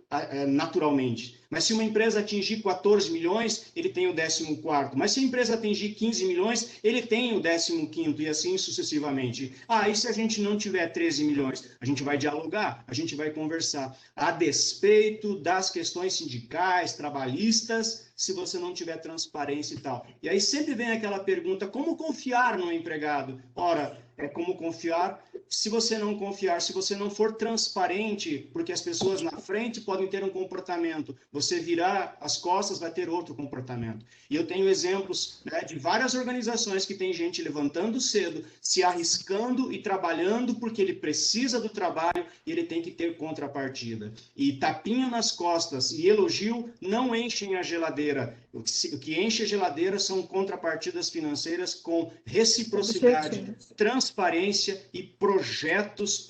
naturalmente. Mas se uma empresa atingir 14 milhões, ele tem o 14º. Mas se a empresa atingir 15 milhões, ele tem o 15º e assim sucessivamente. E se a gente não tiver 13 milhões? A gente vai dialogar, a gente vai conversar. A despeito das questões sindicais, trabalhistas, se você não tiver transparência e tal. E aí sempre vem aquela pergunta, como confiar no empregado? Ora, é como confiar se você não confiar, se você não for transparente, porque as pessoas na frente podem ter um comportamento, você virar as costas, vai ter outro comportamento. E eu tenho exemplos, né, de várias organizações que tem gente levantando cedo, se arriscando e trabalhando porque ele precisa do trabalho e ele tem que ter contrapartida. E tapinha nas costas e elogio não enchem a geladeira. O que enche a geladeira são contrapartidas financeiras com reciprocidade, transparência e projetos.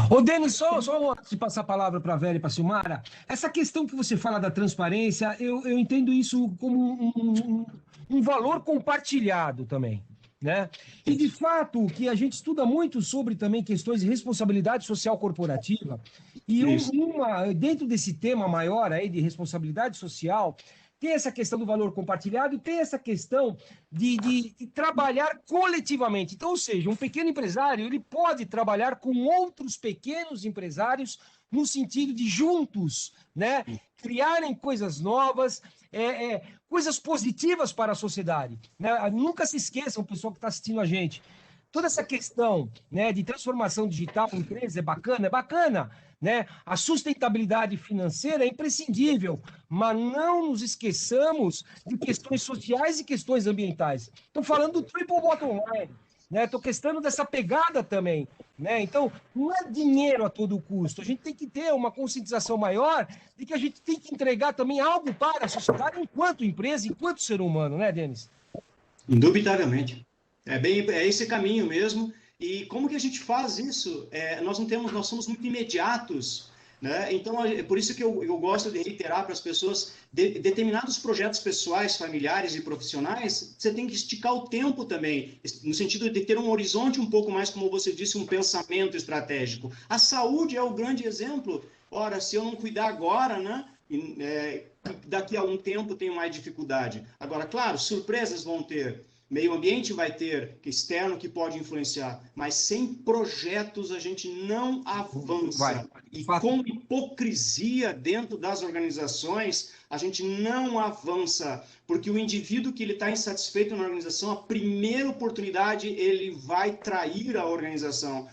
Ô, Denis, só antes de passar a palavra para a Vera e para a Silmara, essa questão que você fala da transparência, eu entendo isso como um valor compartilhado também, né? E, de fato, que a gente estuda muito sobre também questões de responsabilidade social corporativa, e dentro desse tema maior aí de responsabilidade social, tem essa questão do valor compartilhado e tem essa questão de trabalhar coletivamente. Então, ou seja, um pequeno empresário ele pode trabalhar com outros pequenos empresários no sentido de juntos, né, criarem coisas novas, coisas positivas para a sociedade, né? Nunca se esqueçam, pessoal que está assistindo a gente, toda essa questão, né, de transformação digital em empresa é bacana, né? A sustentabilidade financeira é imprescindível, mas não nos esqueçamos de questões sociais e questões ambientais. Estou falando do triple bottom line, né? Estou questando dessa pegada também, né? Então, não é dinheiro a todo custo. A gente tem que ter uma conscientização maior de que a gente tem que entregar também algo para a sociedade enquanto empresa, enquanto ser humano, né, Denis? Indubitavelmente. É esse caminho mesmo. E como que a gente faz isso? Nós somos muito imediatos, né? Então, por isso que eu gosto de reiterar para as pessoas, determinados projetos pessoais, familiares e profissionais, você tem que esticar o tempo também, no sentido de ter um horizonte um pouco mais, como você disse, um pensamento estratégico. A saúde é o grande exemplo. Ora, se eu não cuidar agora, né? Daqui a um tempo tenho mais dificuldade. Agora, claro, surpresas vão ter. Meio ambiente vai ter, externo que pode influenciar, mas sem projetos a gente não avança. E com hipocrisia dentro das organizações, a gente não avança, porque o indivíduo que ele está insatisfeito na organização, a primeira oportunidade ele vai trair a organização.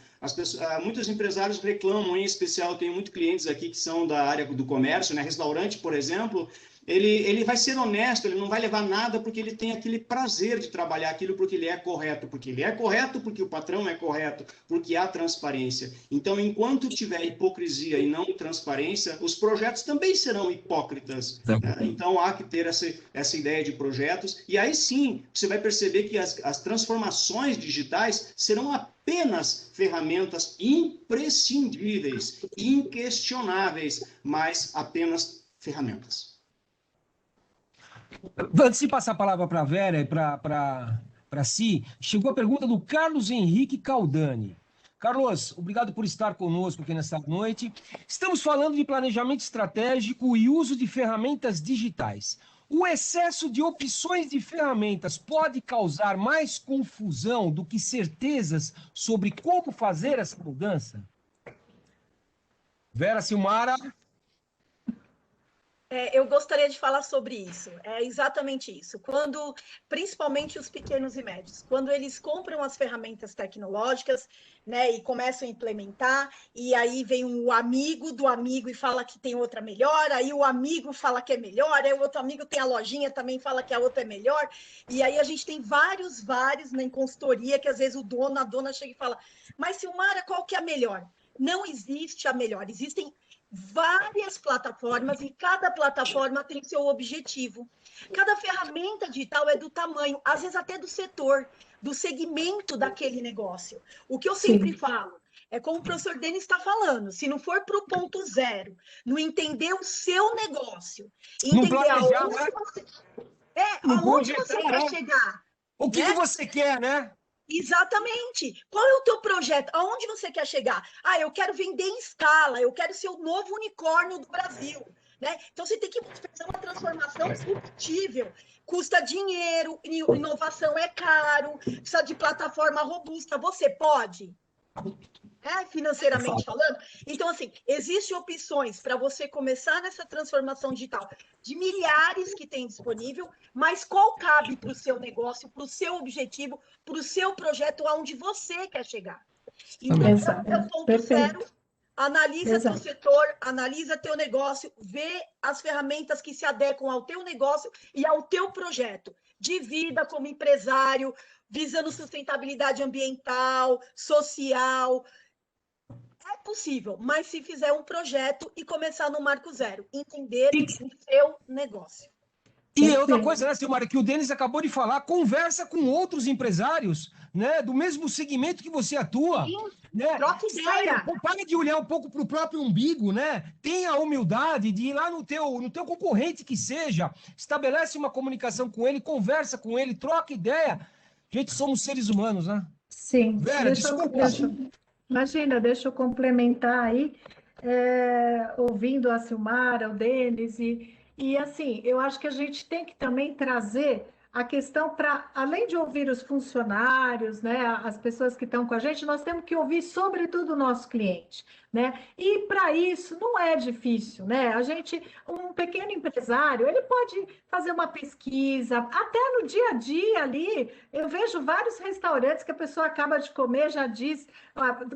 Muitos empresários reclamam, em especial, eu tenho muitos clientes aqui que são da área do comércio, né? Restaurante, por exemplo, ele vai ser honesto, ele não vai levar nada porque ele tem aquele prazer de trabalhar aquilo porque ele é correto, porque o patrão é correto, porque há transparência. Então, enquanto tiver hipocrisia e não transparência, os projetos também serão hipócritas, né? Então, há que ter essa ideia de projetos, e aí sim, você vai perceber que as transformações digitais serão apenas ferramentas imprescindíveis, inquestionáveis, mas apenas ferramentas. Antes de passar a palavra para a Vera e para Si, chegou a pergunta do Carlos Henrique Caldani. Carlos, obrigado por estar conosco aqui nesta noite. Estamos falando de planejamento estratégico e uso de ferramentas digitais. O excesso de opções de ferramentas pode causar mais confusão do que certezas sobre como fazer essa mudança? Vera, Silmara? Eu gostaria de falar sobre isso. É exatamente isso. Quando, principalmente os pequenos e médios, quando eles compram as ferramentas tecnológicas, né, e começam a implementar, e aí vem o amigo do amigo e fala que tem outra melhor, aí o amigo fala que é melhor, aí o outro amigo tem a lojinha também fala que a outra é melhor, e aí a gente tem vários, né, em consultoria, que às vezes a dona chega e fala, mas Silmara, qual que é a melhor? Não existe a melhor, existem várias plataformas e cada plataforma tem seu objetivo. Cada ferramenta digital é do tamanho, às vezes até do setor, do segmento daquele negócio. O que eu sempre falo é como o professor Denis está falando, se não for para o ponto zero, não entender o seu negócio, entender aonde você quer chegar. O que você quer, né? Exatamente. Qual é o teu projeto? Aonde você quer chegar? Eu quero vender em escala, eu quero ser o novo unicórnio do Brasil, né? Então, você tem que fazer uma transformação disruptível. Custa dinheiro, inovação é caro, precisa de plataforma robusta. Você pode? financeiramente falando. Então, assim, existem opções para você começar nessa transformação digital de milhares que tem disponível, mas qual cabe para o seu negócio, para o seu objetivo, para o seu projeto, aonde você quer chegar. Então, esse é o ponto zero. Analisa teu setor, analisa teu negócio, vê as ferramentas que se adequam ao teu negócio e ao teu projeto de vida como empresário, visando sustentabilidade ambiental, social. É possível, mas se fizer um projeto e começar no marco zero, entender o seu negócio. E outra coisa, né, Silmara, que o Denis acabou de falar, conversa com outros empresários, né, do mesmo segmento que você atua. Sim, né? troca ideia. Para de olhar um pouco para o próprio umbigo, né? Tenha a humildade de ir lá no teu concorrente que seja, estabelece uma comunicação com ele, conversa com ele, troca ideia. Gente, somos seres humanos, né? Sim. Vera, desculpa. Imagina, deixa eu complementar aí, ouvindo a Silmara, o Denis, e assim, eu acho que a gente tem que também trazer a questão para, além de ouvir os funcionários, né, as pessoas que estão com a gente, nós temos que ouvir sobretudo o nosso cliente, né? E para isso não é difícil, né? Um pequeno empresário, ele pode fazer uma pesquisa, até no dia a dia ali, eu vejo vários restaurantes que a pessoa acaba de comer, já diz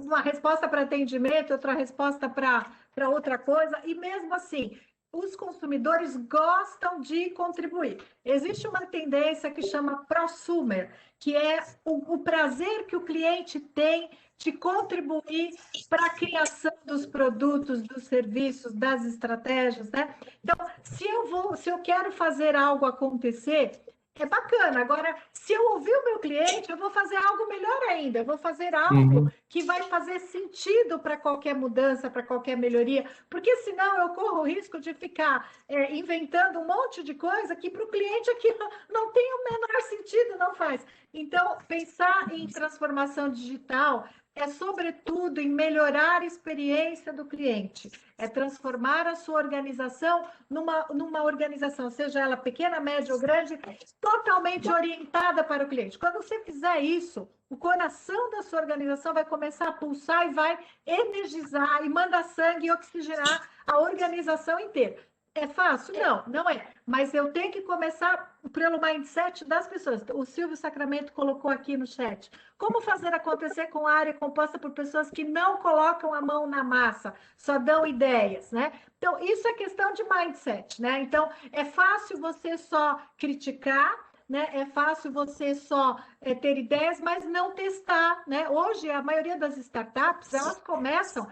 uma resposta para atendimento, outra resposta para outra coisa, e mesmo assim, os consumidores gostam de contribuir. Existe uma tendência que chama prosumer, que é o prazer que o cliente tem de contribuir para a criação dos produtos, dos serviços, das estratégias, né? Então, se eu quero fazer algo acontecer, é bacana. Agora, se eu ouvir o meu cliente, eu vou fazer algo melhor ainda. Eu vou fazer algo que vai fazer sentido para qualquer mudança, para qualquer melhoria, porque senão eu corro o risco de ficar inventando um monte de coisa que para o cliente aqui não tem o menor sentido, não faz. Então, pensar em transformação digital é, sobretudo, em melhorar a experiência do cliente, é transformar a sua organização numa organização, seja ela pequena, média ou grande, totalmente orientada para o cliente. Quando você fizer isso, o coração da sua organização vai começar a pulsar e vai energizar e mandar sangue e oxigenar a organização inteira. É fácil? Não, não é. Mas eu tenho que começar pelo mindset das pessoas. O Silvio Sacramento colocou aqui no chat. Como fazer acontecer com a área composta por pessoas que não colocam a mão na massa, só dão ideias, né? Então, isso é questão de mindset, né? Então, é fácil você só criticar, né? É fácil você só ter ideias, mas não testar, né? Hoje, a maioria das startups, elas começam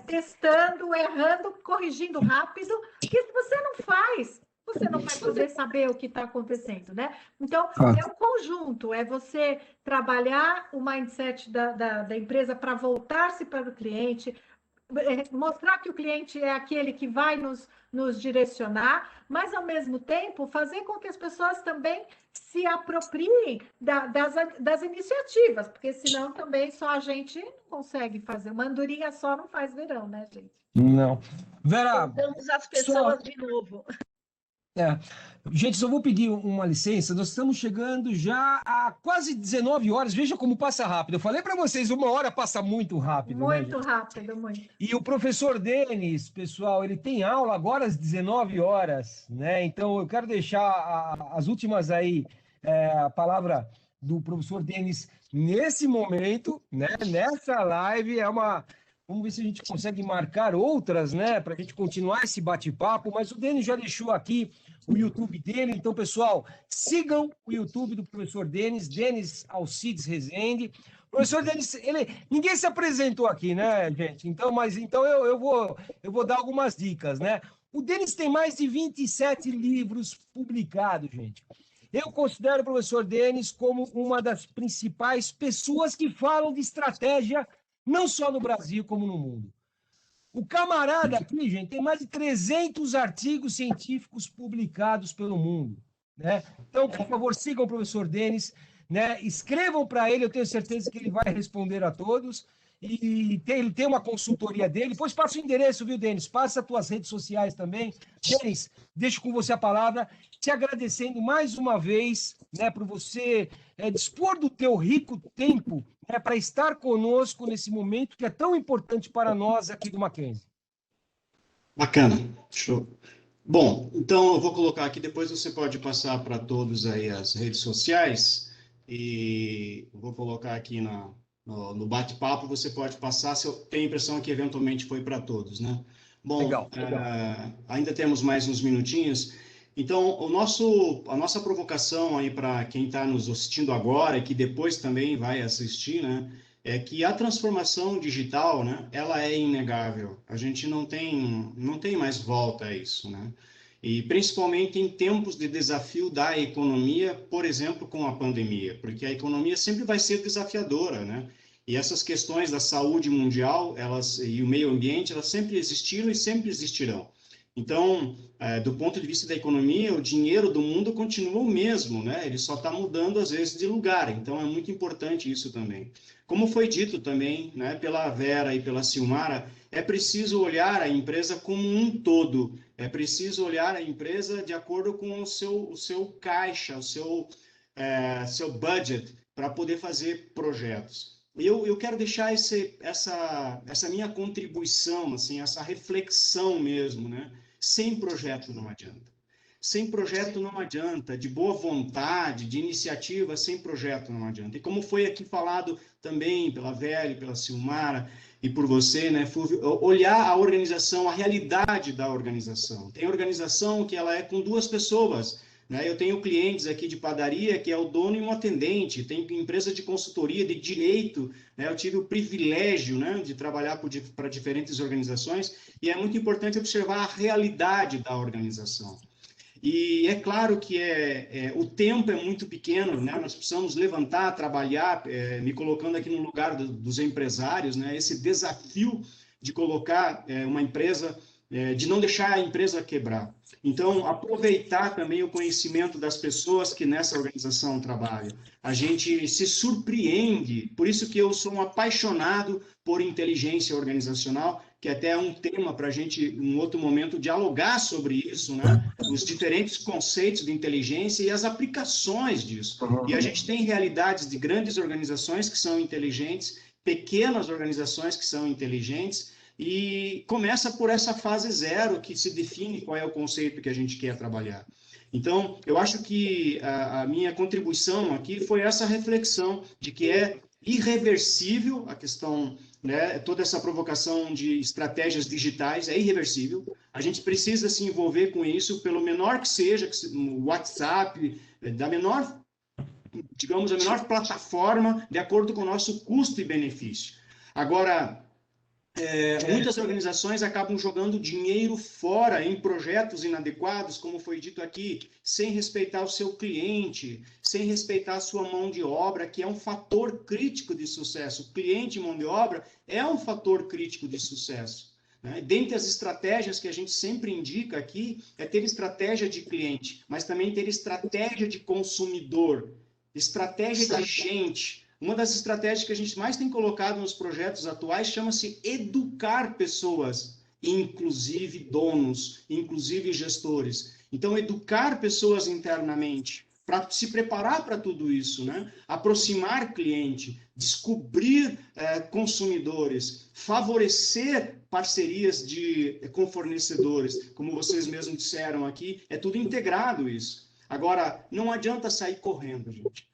testando, errando, corrigindo rápido, porque se você não faz, você não vai poder saber o que está acontecendo, né? Então, é um conjunto, é você trabalhar o mindset da empresa para voltar-se para o cliente, mostrar que o cliente é aquele que vai nos direcionar, mas, ao mesmo tempo, fazer com que as pessoas também se apropriem das iniciativas, porque senão também só a gente não consegue fazer. Uma andorinha só não faz verão, né, gente? Não. Vera, Voltamos as pessoas de novo. Gente, só vou pedir uma licença. Nós estamos chegando já a quase 19 horas. Veja como passa rápido. Eu falei para vocês, 1 hora passa muito rápido. Muito né, rápido, muito. E o professor Denis, pessoal, ele tem aula agora às 19 horas, né? Então eu quero deixar as últimas aí, a palavra do professor Denis nesse momento, né? Nessa live Vamos ver se a gente consegue marcar outras, né? Para a gente continuar esse bate-papo. Mas o Denis já deixou aqui o YouTube dele. Então, pessoal, sigam o YouTube do professor Denis, Denis Alcides Rezende. O professor Denis, ninguém se apresentou aqui, né, gente? Então eu vou dar algumas dicas, né? O Denis tem mais de 27 livros publicados, gente. Eu considero o professor Denis como uma das principais pessoas que falam de estratégia, não só no Brasil, como no mundo. O camarada aqui, gente, tem mais de 300 artigos científicos publicados pelo mundo, né? Então, por favor, sigam o professor Denis, né? Escrevam para ele, eu tenho certeza que ele vai responder a todos. e ele tem uma consultoria dele. Depois passa o endereço, viu, Denis? Passa as tuas redes sociais também. Denis, deixo com você a palavra, te agradecendo mais uma vez, né, por você dispor do teu rico tempo, né, para estar conosco nesse momento que é tão importante para nós aqui do Mackenzie. Bacana, show. Bom, então eu vou colocar aqui, depois você pode passar para todos aí as redes sociais, e eu vou colocar aqui no bate-papo, você pode passar, se eu tenho a impressão que eventualmente foi para todos, né? Bom, Legal. ainda temos mais uns minutinhos, então a nossa provocação aí para quem está nos assistindo agora e que depois também vai assistir, né? É que a transformação digital, né, ela é inegável. A gente não tem mais volta a isso, né? E principalmente em tempos de desafio da economia, por exemplo, com a pandemia, porque a economia sempre vai ser desafiadora, né? E essas questões da saúde mundial, e o meio ambiente, elas sempre existiram e sempre existirão. Então, do ponto de vista da economia, o dinheiro do mundo continua o mesmo, né? Ele só está mudando, às vezes, de lugar. Então, é muito importante isso também. Como foi dito também, né, pela Vera e pela Silmara, é preciso olhar a empresa como um todo. É preciso olhar a empresa de acordo com o seu caixa, o seu budget, para poder fazer projetos. Eu quero deixar essa minha contribuição, assim, essa reflexão mesmo, né? Sem projeto não adianta. Sem projeto não adianta, de boa vontade, de iniciativa, sem projeto não adianta. E como foi aqui falado também pela Vera, pela Silmara e por você, né, Fulvio, olhar a organização, a realidade da organização. Tem organização que ela é com 2 pessoas, né? Eu tenho clientes aqui de padaria que é o dono e um atendente, tem empresa de consultoria, de direito, né? Eu tive o privilégio, né, de trabalhar para diferentes organizações e é muito importante observar a realidade da organização. E é claro que o tempo é muito pequeno, né? Nós precisamos levantar, trabalhar, me colocando aqui no lugar dos empresários, né? Esse desafio de colocar uma empresa, de não deixar a empresa quebrar. Então, aproveitar também o conhecimento das pessoas que nessa organização trabalham. A gente se surpreende, por isso que eu sou um apaixonado por inteligência organizacional, que até é um tema para a gente, em outro momento, dialogar sobre isso, né? Os diferentes conceitos de inteligência e as aplicações disso. E a gente tem realidades de grandes organizações que são inteligentes, pequenas organizações que são inteligentes, e começa por essa fase 0, que se define qual é o conceito que a gente quer trabalhar. Então, eu acho que a minha contribuição aqui foi essa reflexão de que é irreversível a questão, né, toda essa provocação de estratégias digitais é irreversível. A gente precisa se envolver com isso, pelo menor que seja, o WhatsApp, da menor, digamos, a menor plataforma, de acordo com o nosso custo e benefício. Agora, muitas organizações acabam jogando dinheiro fora em projetos inadequados, como foi dito aqui, sem respeitar o seu cliente, sem respeitar a sua mão de obra, que é um fator crítico de sucesso. O cliente e mão de obra é um fator crítico de sucesso, né? Dentre as estratégias que a gente sempre indica aqui, é ter estratégia de cliente, mas também ter estratégia de consumidor, estratégia de gente. Uma das estratégias que a gente mais tem colocado nos projetos atuais chama-se educar pessoas, inclusive donos, inclusive gestores. Então, educar pessoas internamente, para se preparar para tudo isso, né? Aproximar cliente, descobrir consumidores, favorecer parcerias com fornecedores, como vocês mesmos disseram aqui, é tudo integrado isso. Agora, não adianta sair correndo, gente.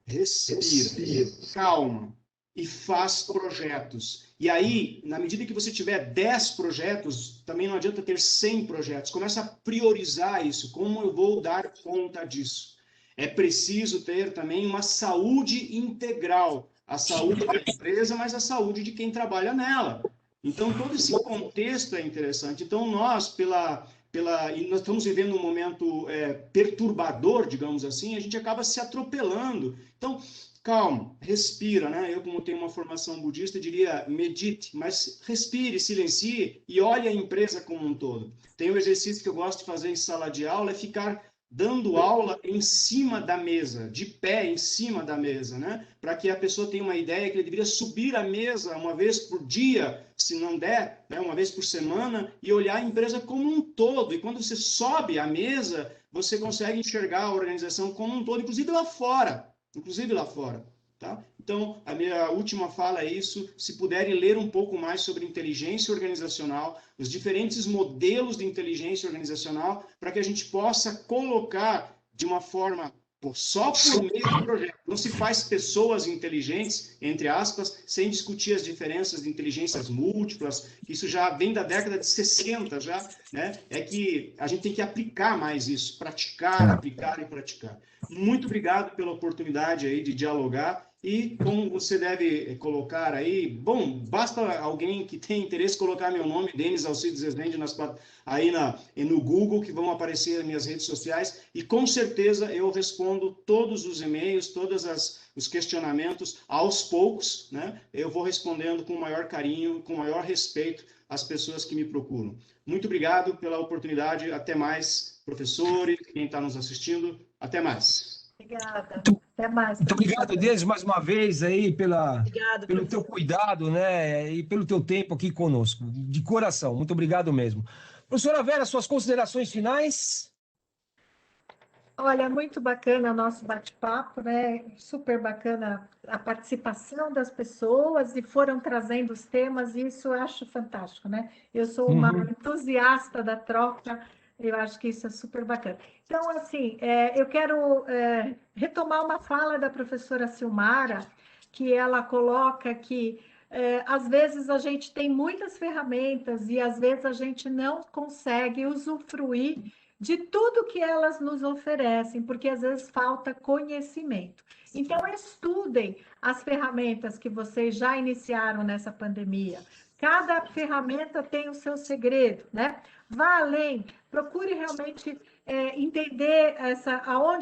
Respira, calma e faz projetos. E aí, na medida que você tiver 10 projetos, também não adianta ter 100 projetos. Começa a priorizar isso. Como eu vou dar conta disso? É preciso ter também uma saúde integral. A saúde da empresa, mas a saúde de quem trabalha nela. Então, todo esse contexto é interessante. Então, nós, e nós estamos vivendo um momento perturbador, digamos assim, a gente acaba se atropelando. Então, calma, respira, né? Eu, como tenho uma formação budista, diria medite, mas respire, silencie e olhe a empresa como um todo. Tem um exercício que eu gosto de fazer em sala de aula, é ficar dando aula em cima da mesa, de pé em cima da mesa, né? Para que a pessoa tenha uma ideia que ele deveria subir a mesa uma vez por dia, se não der, né? Uma vez por semana, e olhar a empresa como um todo. E quando você sobe a mesa, você consegue enxergar a organização como um todo, inclusive lá fora. Inclusive lá fora. Tá? Então, a minha última fala é isso. Se puderem ler um pouco mais sobre inteligência organizacional, os diferentes modelos de inteligência organizacional, para que a gente possa colocar de uma forma só por meio do projeto. Não se faz pessoas inteligentes, entre aspas, sem discutir as diferenças de inteligências múltiplas. Isso já vem da década de 60, já, né? É que a gente tem que aplicar mais isso, praticar, aplicar e praticar. Muito obrigado pela oportunidade aí de dialogar. E como você deve colocar aí, bom, basta alguém que tenha interesse colocar meu nome, Denis Alcides Rezende, aí no Google, que vão aparecer nas minhas redes sociais, e com certeza eu respondo todos os e-mails, todos os questionamentos, aos poucos, né? Eu vou respondendo com o maior carinho, com o maior respeito às pessoas que me procuram. Muito obrigado pela oportunidade, até mais, professores, quem está nos assistindo, até mais. Obrigada. Até mais. Muito obrigado, Denis, mais uma vez aí Obrigado, pelo teu cuidado, né, e pelo teu tempo aqui conosco, de coração. Muito obrigado mesmo. Professora Vera, suas considerações finais? Olha, muito bacana o nosso bate-papo, né? Super bacana a participação das pessoas e foram trazendo os temas, e isso eu acho fantástico, né? Eu sou uma entusiasta da troca, eu acho que isso é super bacana. Então, assim, eu quero retomar uma fala da professora Silmara, que ela coloca que às vezes a gente tem muitas ferramentas e às vezes a gente não consegue usufruir de tudo que elas nos oferecem, porque às vezes falta conhecimento. Então, estudem as ferramentas que vocês já iniciaram nessa pandemia. Cada ferramenta tem o seu segredo, né? Vá além, procure realmente entender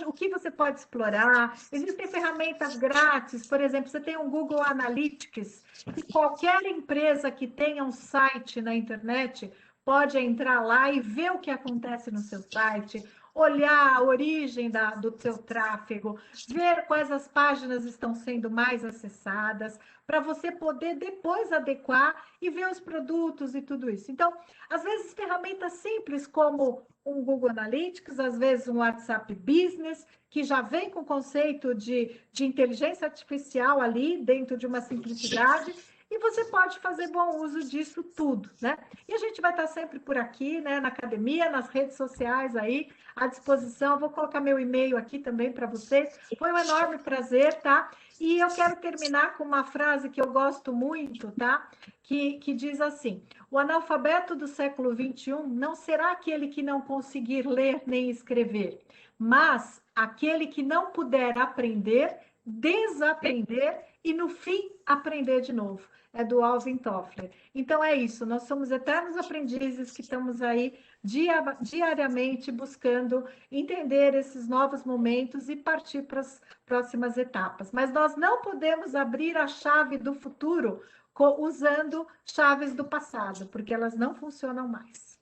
o que você pode explorar. Existem ferramentas grátis, por exemplo, você tem um Google Analytics, que qualquer empresa que tenha um site na internet pode entrar lá e ver o que acontece no seu site, olhar a origem do seu tráfego, ver quais as páginas estão sendo mais acessadas, para você poder depois adequar e ver os produtos e tudo isso. Então, às vezes, ferramentas simples como um Google Analytics, às vezes um WhatsApp Business, que já vem com o conceito de inteligência artificial ali, dentro de uma simplicidade, e você pode fazer bom uso disso tudo, né? E a gente vai estar sempre por aqui, né? Na academia, nas redes sociais aí, à disposição. Vou colocar meu e-mail aqui também para vocês. Foi um enorme prazer, tá? E eu quero terminar com uma frase que eu gosto muito, tá? Que diz assim: o analfabeto do século XXI não será aquele que não conseguir ler nem escrever, mas aquele que não puder aprender, desaprender e, no fim, aprender de novo. É do Alvin Toffler. Então, é isso. Nós somos eternos aprendizes que estamos aí diariamente buscando entender esses novos momentos e partir para as próximas etapas. Mas nós não podemos abrir a chave do futuro usando chaves do passado, porque elas não funcionam mais.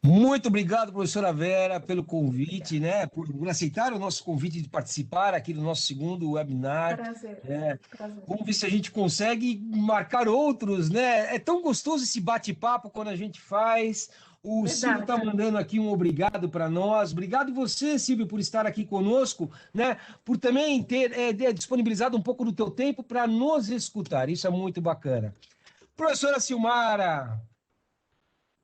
Muito obrigado, professora Vera, pelo convite, né? Por aceitar o nosso convite de participar aqui do nosso segundo webinar. Prazer. Prazer. Vamos ver se a gente consegue marcar outros, né? É tão gostoso esse bate-papo quando a gente faz. O Silvio está mandando aqui um obrigado para nós. Obrigado você, Silvio, por estar aqui conosco, né? Por também ter disponibilizado um pouco do teu tempo para nos escutar. Isso é muito bacana. Professora Silmara.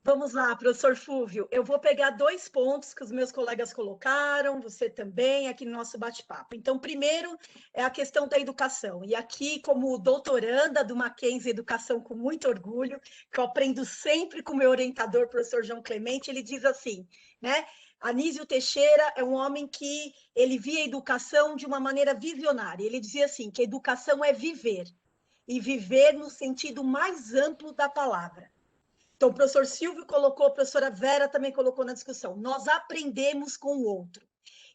Vamos lá, professor Fúvio. Eu vou pegar 2 pontos que os meus colegas colocaram, você também, aqui no nosso bate-papo. Então, primeiro é a questão da educação. E aqui, como doutoranda do Mackenzie Educação, com muito orgulho, que eu aprendo sempre com o meu orientador, professor João Clemente, ele diz assim, né? Anísio Teixeira é um homem que ele via a educação de uma maneira visionária. Ele dizia assim, que a educação é viver, e viver no sentido mais amplo da palavra. Então, o professor Silvio colocou, a professora Vera também colocou na discussão. Nós aprendemos com o outro.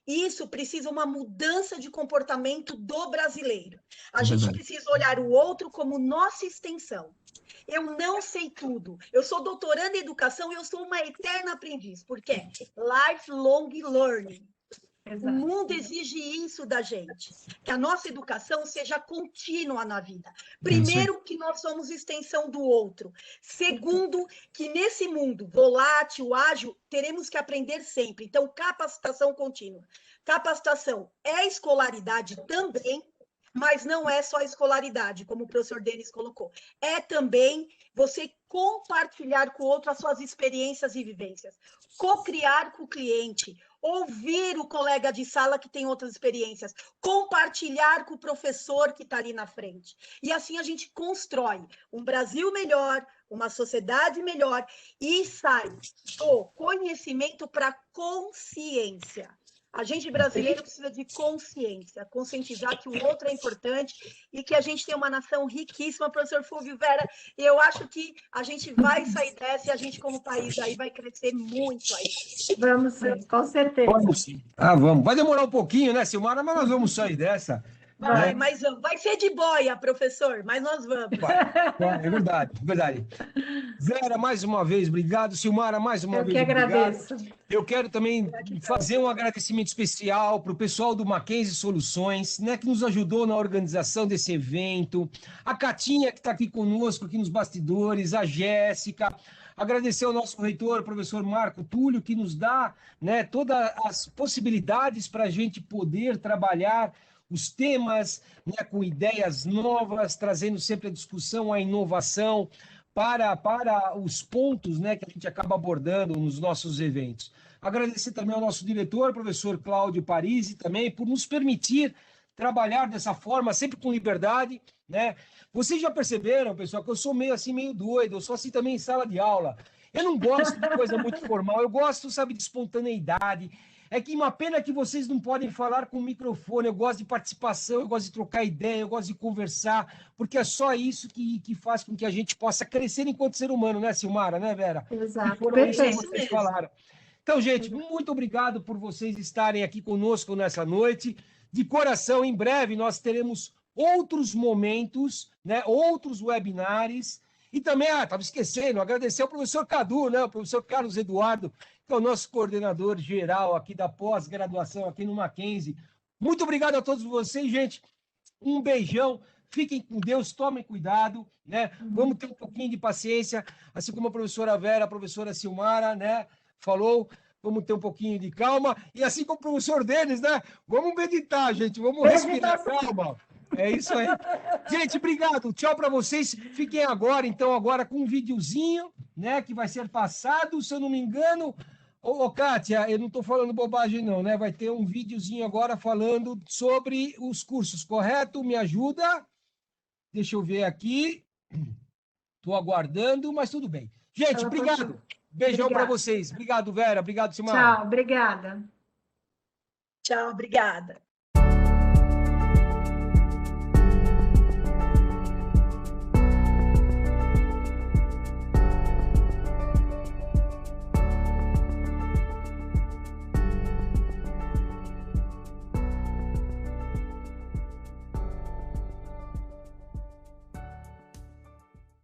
Isso precisa uma mudança de comportamento do brasileiro. A gente precisa olhar o outro como nossa extensão. Eu não sei tudo. Eu sou doutoranda em educação e eu sou uma eterna aprendiz. Por quê? Lifelong learning. Exato. O mundo exige isso da gente, que a nossa educação seja contínua na vida. Primeiro, que nós somos extensão do outro. Segundo, que nesse mundo volátil, ágil, teremos que aprender sempre. Então, capacitação contínua. Capacitação é escolaridade também, mas não é só escolaridade, como o professor Denis colocou. É também você compartilhar com o outro as suas experiências e vivências. Co-criar com o cliente, ouvir o colega de sala que tem outras experiências, compartilhar com o professor que está ali na frente. E assim a gente constrói um Brasil melhor, uma sociedade melhor e sai do conhecimento para consciência. A gente brasileiro precisa de consciência, conscientizar que o outro é importante e que a gente tem uma nação riquíssima, professor Fúvio, Vera, e eu acho que a gente vai sair dessa e a gente como país aí vai crescer muito aí. Vamos sim, com certeza. Vamos sim. Ah, vamos. Vai demorar um pouquinho, né, Silmara? Mas nós vamos sair dessa. Vai, mas vai ser de boia, professor, mas nós vamos. É verdade, é verdade. Vera, mais uma vez, obrigado. Silmara, mais uma vez, obrigado. Eu que agradeço. Eu quero também fazer um agradecimento especial para o pessoal do Mackenzie Soluções, né, que nos ajudou na organização desse evento, a Catinha, que está aqui conosco, aqui nos bastidores, a Jéssica. Agradecer ao nosso reitor, o professor Marco Túlio, que nos dá, né, todas as possibilidades para a gente poder trabalhar os temas, né, com ideias novas, trazendo sempre a discussão, a inovação para os pontos, né, que a gente acaba abordando nos nossos eventos. Agradecer também ao nosso diretor, professor Cláudio Parisi, também, por nos permitir trabalhar dessa forma, sempre com liberdade, né? Vocês já perceberam, pessoal, que eu sou meio doido, eu sou assim também em sala de aula. Eu não gosto de coisa muito formal, eu gosto, sabe, de espontaneidade. É que uma pena que vocês não podem falar com o microfone. Eu gosto de participação, eu gosto de trocar ideia, eu gosto de conversar, porque é só isso que faz com que a gente possa crescer enquanto ser humano, né, Silmara, né, Vera? Exato. Foram isso que vocês falaram. Então, gente, muito obrigado por vocês estarem aqui conosco nessa noite. De coração, em breve nós teremos outros momentos, né, outros webinars. E também, estava esquecendo, agradecer ao professor Cadu, né, o professor Carlos Eduardo, que é o nosso coordenador geral aqui da pós-graduação aqui no Mackenzie. Muito obrigado a todos vocês, gente. Um beijão. Fiquem com Deus, tomem cuidado, né? Vamos ter um pouquinho de paciência, assim como a professora Vera, a professora Silmara, né, falou, vamos ter um pouquinho de calma. E assim como o professor Denis, né? Vamos meditar, gente, vamos respirar, calma. É isso aí. Gente, obrigado. Tchau para vocês. Fiquem agora, então, agora com um videozinho, né, que vai ser passado, se eu não me engano. Ô, Kátia, eu não estou falando bobagem, não, né? Vai ter um videozinho agora falando sobre os cursos, correto? Me ajuda? Deixa eu ver aqui. Estou aguardando, mas tudo bem. Gente, obrigado. Beijão para vocês. Obrigado, Vera. Obrigado, Silmara. Tchau, obrigada. Tchau, obrigada.